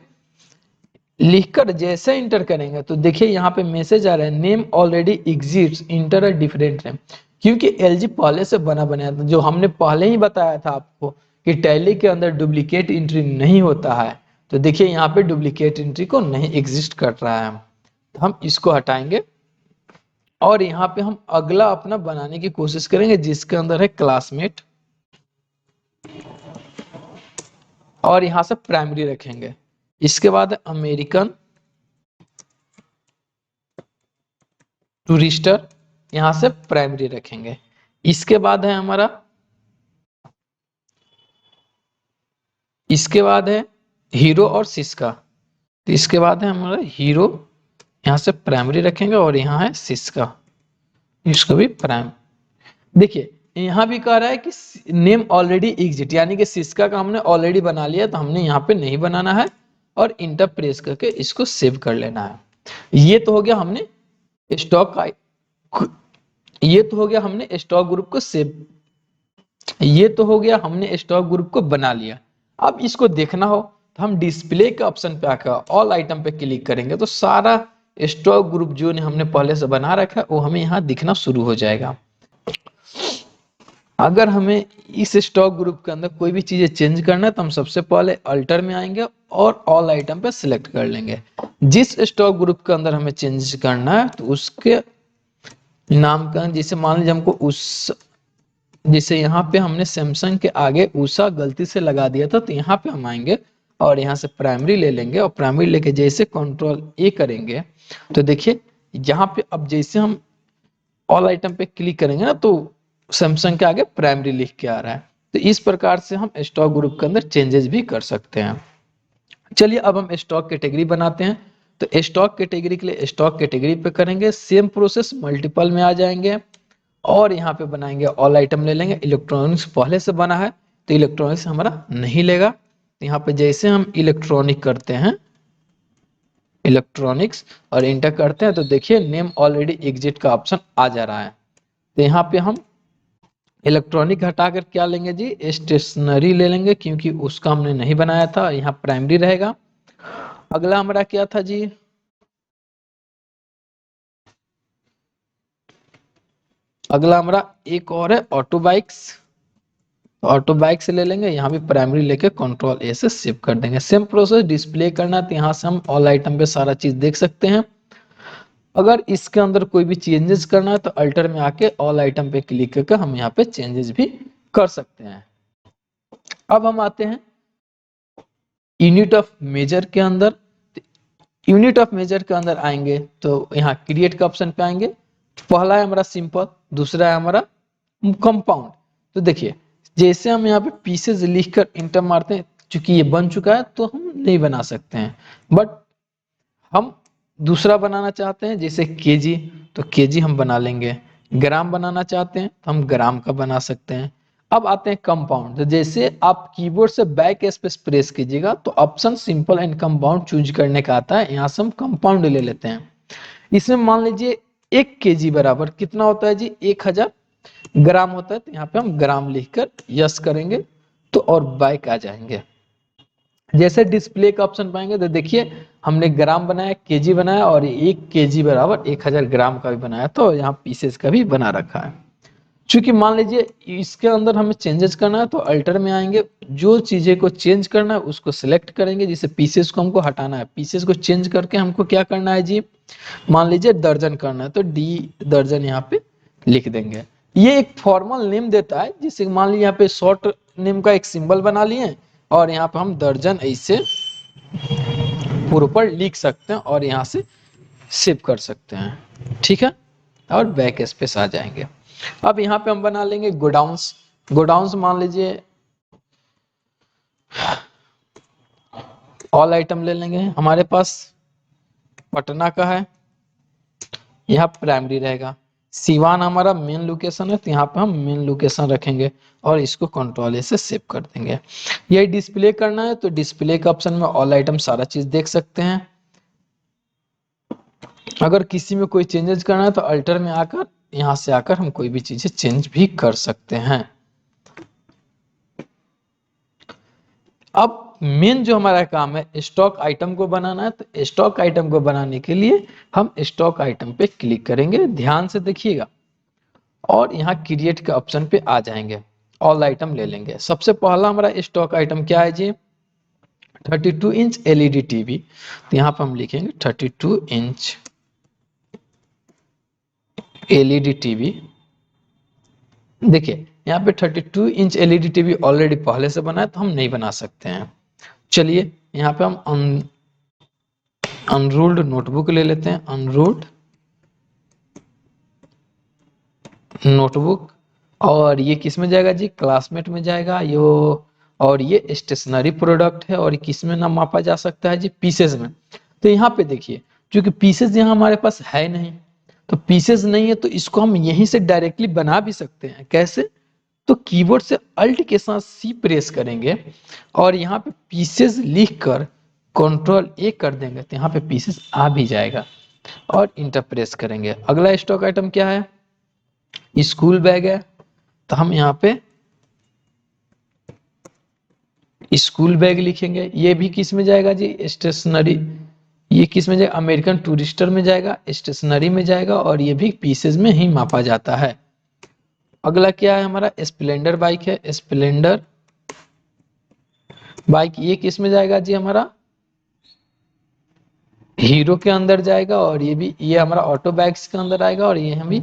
लिखकर जैसे इंटर करेंगे तो देखिए यहाँ पे मैसेज आ रहा है, name already exists, inter a different name. क्योंकि एलजी पहले से बना बनाया था, जो हमने पहले ही बताया था आपको कि टैली के अंदर डुप्लीकेट एंट्री नहीं होता है। तो देखिए यहाँ पे डुप्लीकेट एंट्री को नहीं एग्जिस्ट कर रहा है। तो हम इसको हटाएंगे और यहाँ पे हम अगला अपना बनाने की कोशिश करेंगे, जिसके अंदर है क्लासमेट, और यहां से प्राइमरी रखेंगे। इसके बाद अमेरिकन टूरिस्टर, यहां से प्राइमरी रखेंगे। इसके बाद है हमारा, इसके बाद है हीरो और सिस्का। तो इसके बाद है हमारा हीरो, यहां से प्राइमरी रखेंगे, और यहाँ है सिस्का, इसको भी प्राइम। देखिए यहाँ भी कह रहा है कि नेम ऑलरेडी एग्जिट, यानी कि सिस्का का हमने ऑलरेडी बना लिया, तो हमने यहाँ पे नहीं बनाना है और इंटर प्रेस करके इसको सेव कर लेना है। ये तो हो गया हमने स्टॉक, ये तो हो गया हमने स्टॉक ग्रुप को सेव, ये तो हो गया हमने स्टॉक ग्रुप को बना लिया। अब इसको देखना हो तो हम डिस्प्ले के ऑप्शन पे आकर ऑल आइटम पे क्लिक करेंगे, तो सारा स्टॉक ग्रुप जो हमने पहले से बना रखा है वो हमें यहाँ दिखना शुरू हो जाएगा। अगर हमें इस स्टॉक ग्रुप के अंदर कोई भी चीजें चेंज करना है तो हम सबसे पहले अल्टर में आएंगे और ऑल आइटम पे सिलेक्ट कर लेंगे। जिस स्टॉक ग्रुप के अंदर हमें चेंज करना है तो उसके नामकरण, जैसे मान लीजिए हमको उस, जैसे यहाँ पे हमने सैमसंग के आगे उषा गलती से लगा दिया था, तो यहाँ पे हम आएंगे और यहाँ से प्राइमरी ले लेंगे, और प्राइमरी लेके जैसे कंट्रोल ए करेंगे तो देखिए यहाँ पे अब जैसे हम ऑल आइटम पे क्लिक करेंगे ना तो सैमसंग के आगे प्राइमरी लिख के आ रहा है। तो इस प्रकार से हम स्टॉक ग्रुप के अंदर चेंजेस भी कर सकते हैं। चलिए अब हम स्टॉक कैटेगरी बनाते हैं। तो स्टॉक कैटेगरी के लिए स्टॉक कैटेगरी पे करेंगे, सेम प्रोसेस मल्टीपल में आ जाएंगे और यहाँ पे बनाएंगे ऑल आइटम ले लेंगे। इलेक्ट्रॉनिक्स पहले से बना है तो इलेक्ट्रॉनिक्स हमारा नहीं लेगा। तो यहाँ पे जैसे हम इलेक्ट्रॉनिक करते हैं, इलेक्ट्रॉनिक्स और इंटर करते हैं तो देखिए नेम ऑलरेडी एग्जिट का ऑप्शन आ जा रहा है। तो यहाँ पे हम इलेक्ट्रॉनिक हटाकर क्या लेंगे जी, स्टेशनरी ले लेंगे, क्योंकि उसका हमने नहीं बनाया था। यहाँ प्राइमरी रहेगा अगला हमारा क्या था जी, अगला हमारा एक और है ऑटो बाइक्स। ऑटो बाइक से ले लेंगे, यहाँ भी प्राइमरी लेके कंट्रोल ए से शिफ्ट कर देंगे। सेम प्रोसेस डिस्प्ले करना है तो यहाँ से हम ऑल आइटम पे सारा चीज देख सकते हैं। अगर इसके अंदर कोई भी चेंजेस करना है तो अल्टर में आके ऑल आइटम पे क्लिक करके हम यहाँ पे चेंजेस भी कर सकते हैं। अब हम आते हैं यूनिट ऑफ मेजर के अंदर। यूनिट ऑफ मेजर के अंदर आएंगे तो यहाँ क्रिएट का ऑप्शन पे आएंगे। पहला है हमारा सिंपल, दूसरा है हमारा कंपाउंड। तो देखिए जैसे हम यहाँ पे पीसेज लिखकर इंटर मारते हैं, चूंकि ये बन चुका है तो हम नहीं बना सकते हैं, बट हम दूसरा बनाना चाहते हैं जैसे केजी, तो केजी हम बना लेंगे। ग्राम बनाना चाहते हैं तो हम ग्राम का बना सकते हैं। अब आते हैं कंपाउंड। तो जैसे आप कीबोर्ड से बैक स्पेस प्रेस कीजिएगा तो option simple and compound choose करने का आता है। यहाँ से हम कंपाउंड ले लेते हैं। इसमें मान लीजिए 1 केजी बराबर कितना होता है जी, 1000 ग्राम होता है। तो यहाँ पे हम ग्राम लिखकर यस करेंगे तो और बैक आ जाएंगे। जैसे डिस्प्ले का ऑप्शन पाएंगे तो देखिए हमने ग्राम बनाया, केजी बनाया, और 1 केजी बराबर 1000 ग्राम का भी बनाया, तो यहाँ पीसेस का भी बना रखा है। चूंकि मान लीजिए इसके अंदर हमें चेंजेस करना है तो अल्टर में आएंगे, जो चीजें को चेंज करना है उसको सिलेक्ट करेंगे। जैसे पीसेस को हमको हटाना है, पीसेस को चेंज करके हमको क्या करना है जी, मान लीजिए दर्जन करना है तो डी दर्जन यहाँ पे लिख देंगे। ये एक फॉर्मल नेम देता है, जिसे मान लीजिए यहाँ पे शॉर्ट नेम का एक सिंबल बना लिए और यहाँ पे हम दर्जन ऐसे पूरे पर लिख सकते हैं और यहाँ से सेव कर सकते हैं, ठीक है। और बैक स्पेस आ जाएंगे। अब यहाँ पे हम बना लेंगे गोडाउंस। गोडाउंस मान लीजिए ऑल आइटम ले लेंगे, हमारे पास पटना का है, यहाँ प्राइमरी रहेगा। सिवान हमारा मेन लोकेशन है तो यहाँ पे हम मेन लोकेशन रखेंगे और इसको कंट्रोल ए से सेव कर देंगे। यही डिस्प्ले करना है तो डिस्प्ले के ऑप्शन में ऑल आइटम सारा चीज देख सकते हैं। अगर किसी में कोई चेंजेस करना है तो अल्टर में आकर यहाँ से आकर हम कोई भी चीजें चेंज भी कर सकते हैं। अब मेन जो हमारा काम है स्टॉक आइटम को बनाना है, तो स्टॉक आइटम को बनाने के लिए हम स्टॉक आइटम पे क्लिक करेंगे, ध्यान से देखिएगा, और यहाँ क्रिएट के ऑप्शन पे आ जाएंगे। ऑल आइटम ले लेंगे। सबसे पहला हमारा स्टॉक आइटम क्या है जी, 32 इंच एलईडी टीवी। तो यहाँ पर हम लिखेंगे 32 इंच एलईडी टीवी। देखिए यहाँ पे 32 इंच एलईडी टीवी ऑलरेडी पहले से बना है तो हम नहीं बना सकते हैं। चलिए यहाँ पे हम अनरूल्ड नोटबुक ले लेते हैं। अनरूल्ड नोटबुक, और ये किस में जाएगा जी, क्लासमेट में जाएगा यो। और ये स्टेशनरी प्रोडक्ट है और किस में ना मापा जा सकता है जी, पीसेस में। तो यहाँ पे देखिए क्योंकि पीसेस यहाँ हमारे पास है नहीं, तो पीसेस नहीं है तो इसको हम यहीं से डायरेक्टली बना भी सकते हैं। कैसे, तो कीबोर्ड से अल्ट के साथ सी प्रेस करेंगे और यहाँ पे पीसेस लिख कर कंट्रोल ए कर देंगे तो यहाँ पे पीसेस आ भी जाएगा, और इंटर प्रेस करेंगे। अगला स्टॉक आइटम क्या है, स्कूल बैग है। तो हम यहाँ पे स्कूल बैग लिखेंगे। ये भी किस में जाएगा जी, स्टेशनरी। ये किस में जाएगा, अमेरिकन टूरिस्टर में जाएगा, स्टेशनरी में जाएगा, और ये भी पीसेज में ही मापा जाता है। अगला क्या है हमारा, स्प्लेंडर बाइक है। स्प्लेंडर बाइक ये किस में जाएगा जी, हमारा हीरो के अंदर जाएगा, और ये भी ये हमारा ऑटो बाइक्स के अंदर आएगा, और ये हम भी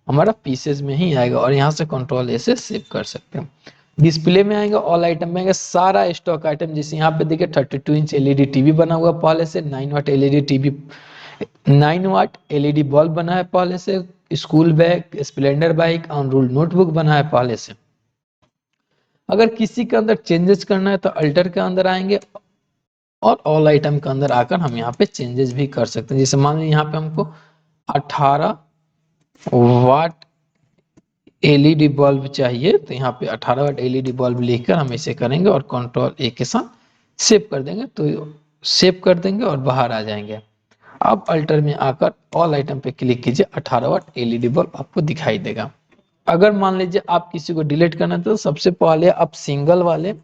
हमारा पीसेज में ही आएगा, और यहाँ से कंट्रोल ए से सेव कर सकते हैं। डिस्प्ले में आएंगे, ऑल आइटम में आएंगे सारा स्टॉक आइटम। जैसे यहाँ पे देखिए 32 इंच एलईडी टीवी बना हुआ पहले से, 9 watt LED TV, 9 watt LED bulb बना है पहले से, school bag, Splendor bike, unruled notebook बना है पहले से। अगर किसी के अंदर चेंजेस करना है तो अल्टर के अंदर आएंगे और ऑल आइटम के अंदर आकर हम यहाँ पे चेंजेस भी कर सकते हैं। जैसे मान लीजिए यहाँ पे हमको 18 वाट एलईडी बल्ब चाहिए, तो यहाँ पे 18 वाट एलईडी बल्ब लिखकर हम इसे करेंगे और कंट्रोल ए के साथ सेव कर देंगे, तो सेव कर देंगे और बाहर आ जाएंगे। अब अल्टर में आकर ऑल आइटम पे क्लिक कीजिए, 18 वाट एलईडी बल्ब आपको दिखाई देगा। अगर मान लीजिए आप किसी को डिलीट करना है तो सबसे पहले आप सिंगल वाले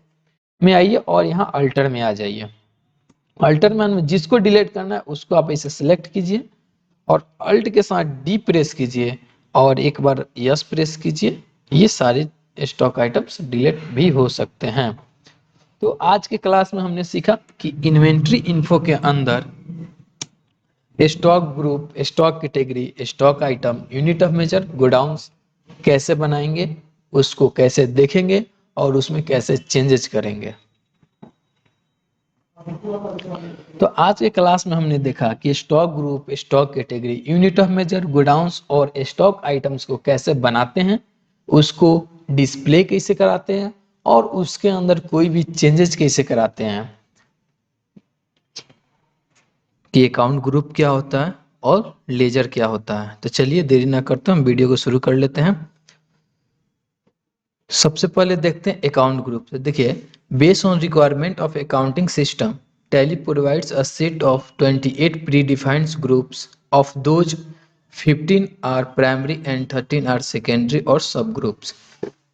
में आइए और यहाँ अल्टर में आ जाइए। अल्टरमैन में जिसको डिलीट करना है उसको आप इसे सिलेक्ट कीजिए और अल्ट के साथ डी प्रेस कीजिए और एक बार यस प्रेस कीजिए। ये सारे स्टॉक आइटम्स डिलीट भी हो सकते हैं। तो आज के क्लास में हमने सीखा कि इन्वेंट्री इन्फो के अंदर stock group, stock category, stock item, unit of measure, godowns कैसे बनाएंगे, उसको कैसे देखेंगे और उसमें कैसे चेंजेस करेंगे। तो आज के क्लास में हमने देखा कि stock group, stock category, unit of measure, godowns और स्टॉक आइटम्स को कैसे बनाते हैं, उसको डिस्प्ले कैसे कराते हैं और उसके अंदर कोई भी चेंजेस कैसे कराते हैं, कि अकाउंट ग्रुप क्या होता है और लेजर क्या होता है। तो चलिए देरी ना करते हम वीडियो को शुरू कर लेते हैं। सबसे पहले देखते हैं अकाउंट ग्रुप। तो देखिए, based on requirement of accounting system, Tally provides a set of 28 predefined groups. Of those, 15 are primary and 13 are secondary और सब ग्रुप्स।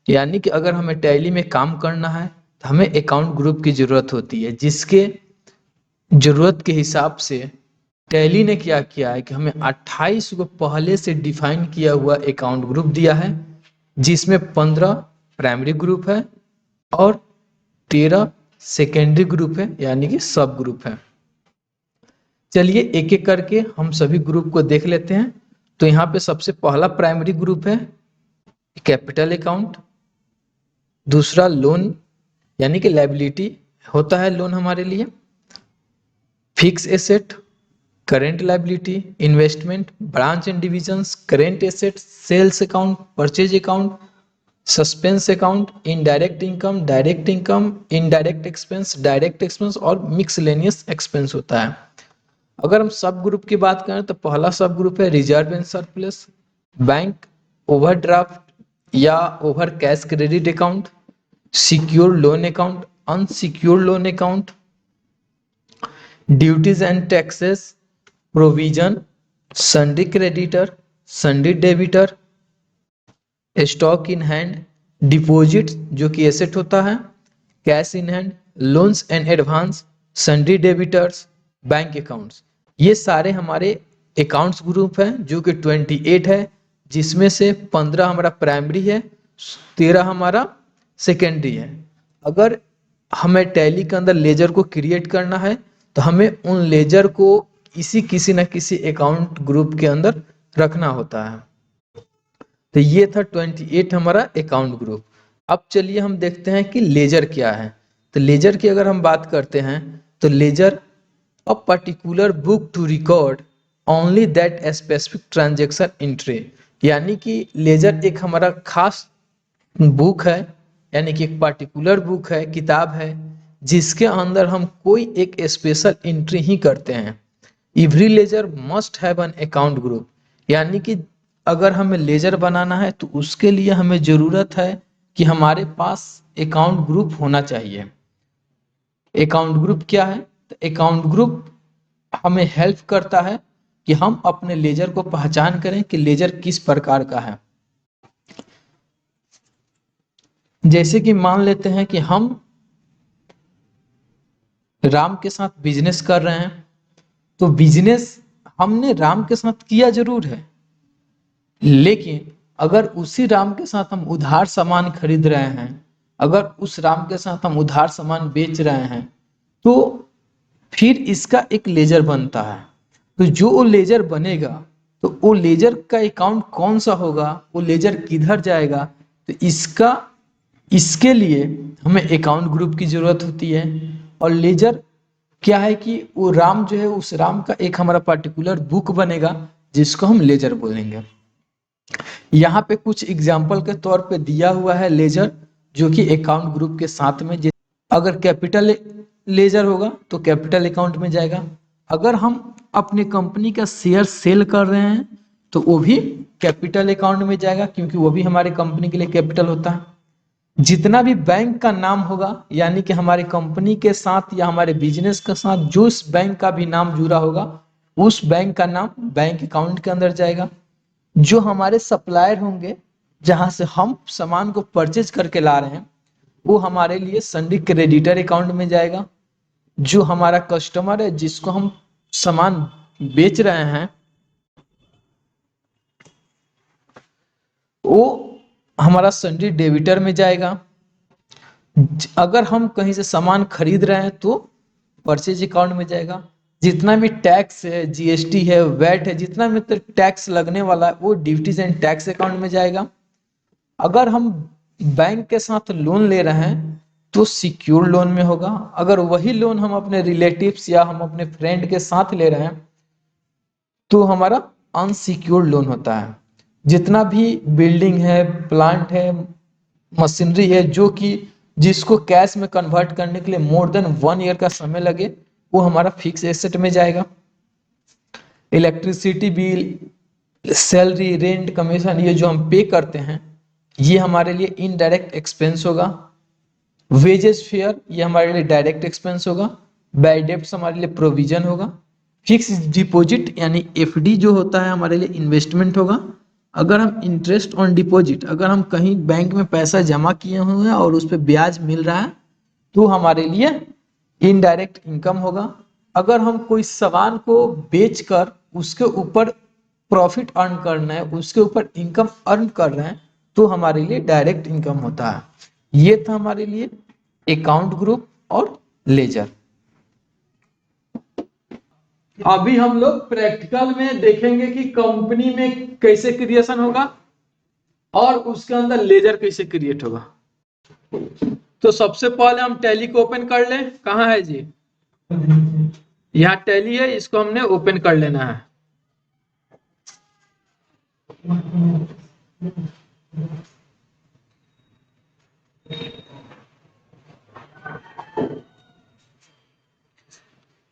यानी कि अगर हमें टैली में काम करना है तो हमें अकाउंट ग्रुप की जरूरत होती है, जिसके जरूरत के हिसाब से टैली ने क्या किया है कि हमें 28 को पहले से डिफाइन किया हुआ अकाउंट ग्रुप दिया है, जिसमें 15 प्राइमरी ग्रुप है और 13 सेकेंडरी ग्रुप है, यानी कि सब ग्रुप है। चलिए एक एक करके हम सभी ग्रुप को देख लेते हैं। तो यहाँ पे सबसे पहला प्राइमरी ग्रुप है कैपिटल अकाउंट, दूसरा लोन यानी कि लायबिलिटी होता है लोन हमारे लिए, fix asset, current liability, investment, branch and divisions, current asset, sales account, purchase account, suspense account, indirect income, direct expense और मिक्सलेनियस एक्सपेंस होता है। अगर हम सब ग्रुप की बात करें तो पहला सब ग्रुप है reserve and surplus, bank overdraft या over cash credit account, secure loan account, unsecure loan account, duties and taxes, provision, sundry creditor, sundry debtor, stock in hand, deposit जो कि एसेट होता है, cash in hand, loans and advance, sundry debtors, bank accounts. ये सारे हमारे accounts group हैं जो कि 28 है, जिसमें से 15 हमारा प्राइमरी है, 13 हमारा सेकेंडरी है। अगर हमें टैली के अंदर लेजर को क्रिएट करना है तो हमें उन लेजर को किसी न किसी अकाउंट ग्रुप के अंदर रखना होता है। तो ये था 28 हमारा अकाउंट ग्रुप। अब चलिए हम देखते हैं कि लेजर क्या है। तो लेजर की अगर हम बात करते हैं तो ledger a particular book to record only that specific transaction entry, यानी कि लेजर एक हमारा खास बुक है, यानी कि एक पर्टिकुलर बुक है, किताब है, जिसके अंदर हम कोई एक स्पेशल एंट्री ही करते हैं। Every ledger must have an account group, यानी कि अगर हमें लेजर बनाना है तो उसके लिए हमें जरूरत है कि हमारे पास अकाउंट ग्रुप होना चाहिए। अकाउंट ग्रुप क्या है? तो अकाउंट ग्रुप हमें हेल्प करता है कि हम अपने लेजर को पहचान करें कि लेजर किस प्रकार का है। जैसे कि मान लेते हैं कि हम राम के साथ बिजनेस कर रहे हैं, तो बिजनेस हमने राम के साथ किया जरूर है, लेकिन अगर उसी राम के साथ हम उधार सामान खरीद रहे हैं, अगर उस राम के साथ हम उधार सामान बेच रहे हैं, तो फिर इसका एक लेजर बनता है। तो जो लेजर बनेगा तो वो लेजर का अकाउंट कौन सा होगा, वो लेजर किधर जाएगा, तो इसके लिए हमें अकाउंट ग्रुप की जरूरत होती है। और लेजर क्या है कि वो राम जो है, उस राम का एक हमारा पर्टिकुलर बुक बनेगा जिसको हम लेजर बोलेंगे। यहाँ पे कुछ एग्जाम्पल के तौर पे दिया हुआ है लेजर, जो कि अकाउंट ग्रुप के साथ में, अगर कैपिटल लेजर होगा तो कैपिटल अकाउंट में जाएगा। अगर हम अपनी कंपनी का शेयर सेल कर रहे हैं तो वो भी कैपिटल अकाउंट में जाएगा, क्योंकि वो भी हमारे कंपनी के लिए कैपिटल होता है। जितना भी बैंक का नाम होगा, यानी कि हमारी कंपनी के साथ या हमारे बिजनेस के साथ जो उस बैंक का भी नाम जुड़ा होगा, उस बैंक का नाम बैंक अकाउंट के अंदर जाएगा। जो हमारे सप्लायर होंगे, जहां से हम सामान को परचेज करके ला रहे हैं, वो हमारे लिए सन्डी क्रेडिटर अकाउंट में जाएगा। जो हमारा कस्टमर है जिसको हम सामान बेच रहे हैं, वो हमारा सन्ड्री डेबिटर में जाएगा। अगर हम कहीं से सामान खरीद रहे हैं तो परचेज अकाउंट में जाएगा। जितना भी टैक्स है, जीएसटी है, वैट है, जितना भी टैक्स लगने वाला है वो ड्यूटीज एंड टैक्स अकाउंट में जाएगा। अगर हम बैंक के साथ लोन ले रहे हैं तो सिक्योर लोन में होगा। अगर वही लोन हम अपने रिलेटिव्स या हम अपने फ्रेंड के साथ ले रहे हैं तो हमारा अनसिक्योर्ड लोन होता है। जितना भी बिल्डिंग है, प्लांट है, मशीनरी है, जो कि जिसको कैश में कन्वर्ट करने के लिए मोर देन 1 ईयर का समय लगे, वो हमारा फिक्स एसेट में जाएगा। Electricity bill, salary, rent, commission, ये जो हम पे करते हैं ये हमारे लिए इनडायरेक्ट एक्सपेंस होगा। वेजेस, फेयर, ये हमारे लिए डायरेक्ट एक्सपेंस होगा। बैड डेब्ट्स हमारे लिए प्रोविजन होगा। फिक्स डिपॉजिट यानी एफडी जो होता है हमारे लिए इन्वेस्टमेंट होगा। अगर हम इंटरेस्ट ऑन डिपॉजिट, अगर हम कहीं बैंक में पैसा जमा किए हुए हैं और उस पर ब्याज मिल रहा है तो हमारे लिए इनडायरेक्ट इनकम होगा। अगर हम कोई सामान को बेचकर उसके ऊपर प्रॉफिट अर्न करना है, उसके ऊपर इनकम अर्न कर रहे हैं तो हमारे लिए डायरेक्ट इनकम होता है। ये था हमारे लिए अकाउंट ग्रुप और लेजर। अभी हम लोग प्रैक्टिकल में देखेंगे कि कंपनी में कैसे क्रिएशन होगा और उसके अंदर लेजर कैसे क्रिएट होगा। तो सबसे पहले हम टैली को ओपन कर लें। कहाँ है जी? यहाँ टैली है, इसको हमने ओपन कर लेना है।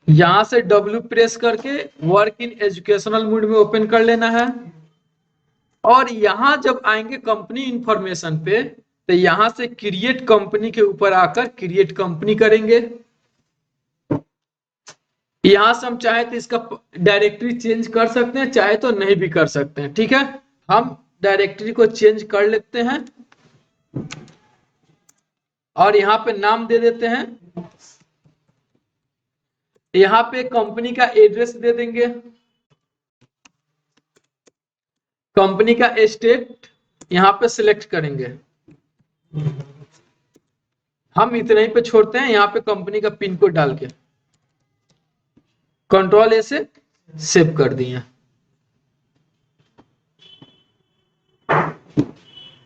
यहां से W प्रेस करके वर्क इन एजुकेशनल मोड में ओपन कर लेना है। और यहां जब आएंगे कंपनी इंफॉर्मेशन पे तो यहां से क्रिएट कंपनी के ऊपर आकर क्रिएट कंपनी करेंगे। यहां से हम चाहे तो इसका डायरेक्टरी चेंज कर सकते हैं, चाहे तो नहीं भी कर सकते हैं। ठीक है, हम डायरेक्टरी को चेंज कर लेते हैं और यहाँ पे नाम दे देते हैं। यहाँ पे कंपनी का एड्रेस दे देंगे, कंपनी का स्टेट यहाँ पे सिलेक्ट करेंगे। हम इतने ही पे छोड़ते हैं, यहाँ पे कंपनी का पिन कोड डाल के कंट्रोल ए से सेव कर दिए।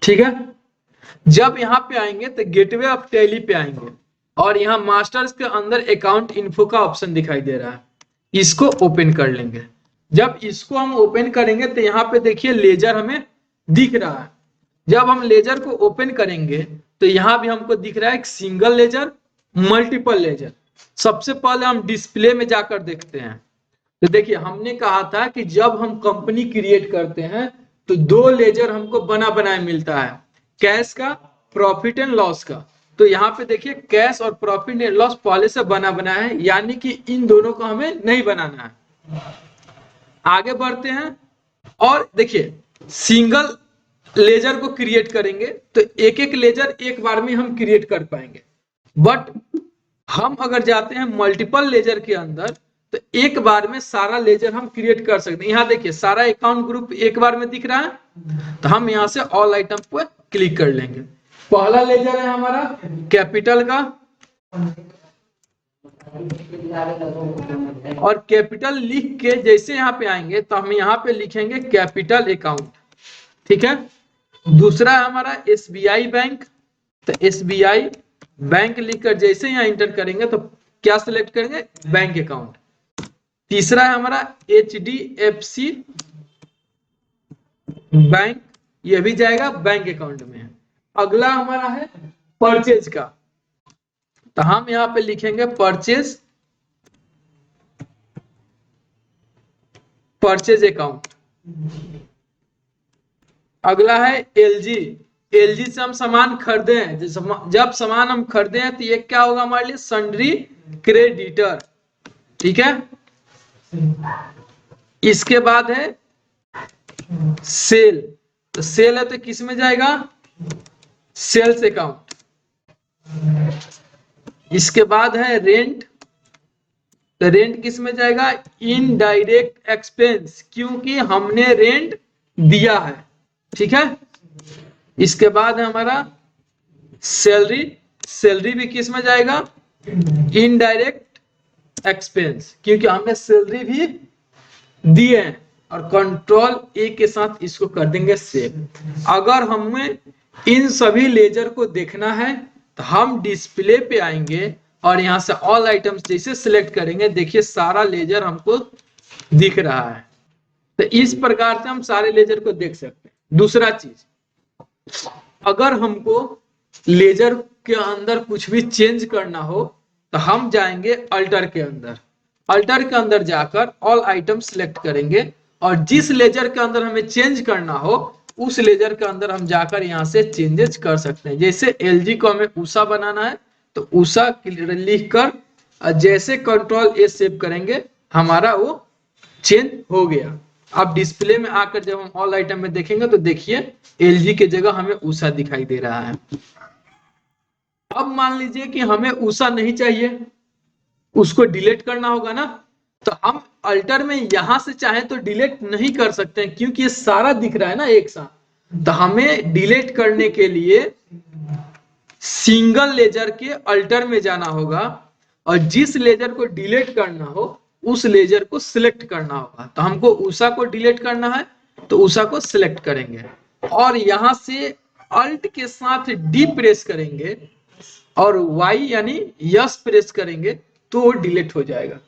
ठीक है, जब यहाँ पे आएंगे तो गेटवे ऑफ टैली पे आएंगे और यहाँ मास्टर्स के अंदर अकाउंट इन्फो का ऑप्शन दिखाई दे रहा है, इसको ओपन कर लेंगे। जब इसको हम ओपन करेंगे तो यहाँ पे देखिए लेजर हमें दिख रहा है। जब हम लेजर को ओपन करेंगे तो यहाँ भी हमको दिख रहा है एक सिंगल लेजर, मल्टीपल लेजर। सबसे पहले हम डिस्प्ले में जाकर देखते हैं। तो देखिए हमने कहा था कि जब हम कंपनी क्रिएट करते हैं तो 2 लेजर हमको बना बनाया मिलता है, कैश का, प्रॉफिट एंड लॉस का। तो यहाँ पे देखिए कैश और प्रॉफिट एंड लॉस पहले से बना बनाया है, यानी कि इन दोनों को हमें नहीं बनाना है। आगे बढ़ते हैं और देखिए सिंगल लेजर को क्रिएट करेंगे तो एक एक लेजर एक बार में हम क्रिएट कर पाएंगे। बट हम अगर जाते हैं मल्टीपल लेजर के अंदर तो एक बार में सारा लेजर हम क्रिएट कर सकते हैं। यहाँ देखिए सारा अकाउंट ग्रुप एक बार में दिख रहा है, तो हम यहाँ से ऑल आइटम पर क्लिक कर लेंगे। पहला लेजर है हमारा कैपिटल का, और कैपिटल लिख के जैसे यहाँ पे आएंगे तो हम यहाँ पे लिखेंगे कैपिटल अकाउंट। ठीक है, दूसरा है हमारा SBI बैंक, तो SBI बैंक लिखकर जैसे यहाँ इंटर करेंगे तो क्या सिलेक्ट करेंगे? Bank account. तीसरा है हमारा HDFC बैंक, ये भी जाएगा बैंक अकाउंट में। अगला हमारा है परचेज का, तो हम यहाँ पे लिखेंगे परचेज अकाउंट। अगला है LG से हम सामान खरीदे हैं, जब सामान हम खरीदे हैं तो ये क्या होगा हमारे लिए? Sundry creditor. ठीक है, इसके बाद है सेल, तो सेल है तो किस में जाएगा? Sales account. इसके बाद है रेंट, तो रेंट किस में जाएगा? इनडायरेक्ट एक्सपेंस, क्योंकि हमने रेंट दिया है। ठीक है, इसके बाद है हमारा सैलरी। सैलरी भी किस में जाएगा? इनडायरेक्ट एक्सपेंस, क्योंकि हमने सैलरी भी दिए हैं। और कंट्रोल ए के साथ इसको कर देंगे सेव। अगर हमें इन सभी लेजर को देखना है तो हम डिस्प्ले पे आएंगे और यहां से ऑल आइटम्स जैसे सिलेक्ट करेंगे, देखिए सारा लेजर हमको दिख रहा है। तो इस प्रकार से हम सारे लेजर को देख सकते हैं। दूसरा चीज, अगर हमको लेजर के अंदर कुछ भी चेंज करना हो तो हम जाएंगे अल्टर के अंदर। अल्टर के अंदर जाकर ऑल आइटम सिलेक्ट करेंगे और जिस लेजर के अंदर हमें चेंज करना हो उस लेजर के अंदर हम जाकर यहाँ से चेंजेस कर सकते हैं। जैसे एलजी को हमें उषा बनाना है तो उषा लिख कर जैसे कंट्रोल ए सेव करेंगे हमारा वो चेंज हो गया। अब डिस्प्ले में आकर जब हम ऑल आइटम में देखेंगे तो देखिए एलजी के जगह हमें उषा दिखाई दे रहा है। अब मान लीजिए कि हमें उषा नहीं चाहिए, उसको डिलीट करना होगा ना, तो हम अल्टर में यहां से चाहे तो डिलीट नहीं कर सकते हैं क्योंकि ये सारा दिख रहा है ना एक साथ। तो हमें डिलीट करने के लिए सिंगल लेजर के अल्टर में जाना होगा और जिस लेजर को डिलीट करना हो उस लेजर को सिलेक्ट करना होगा। तो हमको उषा को डिलीट करना है तो उषा को सिलेक्ट करेंगे और यहां से अल्ट के साथ डी प्रेस करेंगे और वाई यानी यस प्रेस करेंगे तो वो डिलीट हो जाएगा।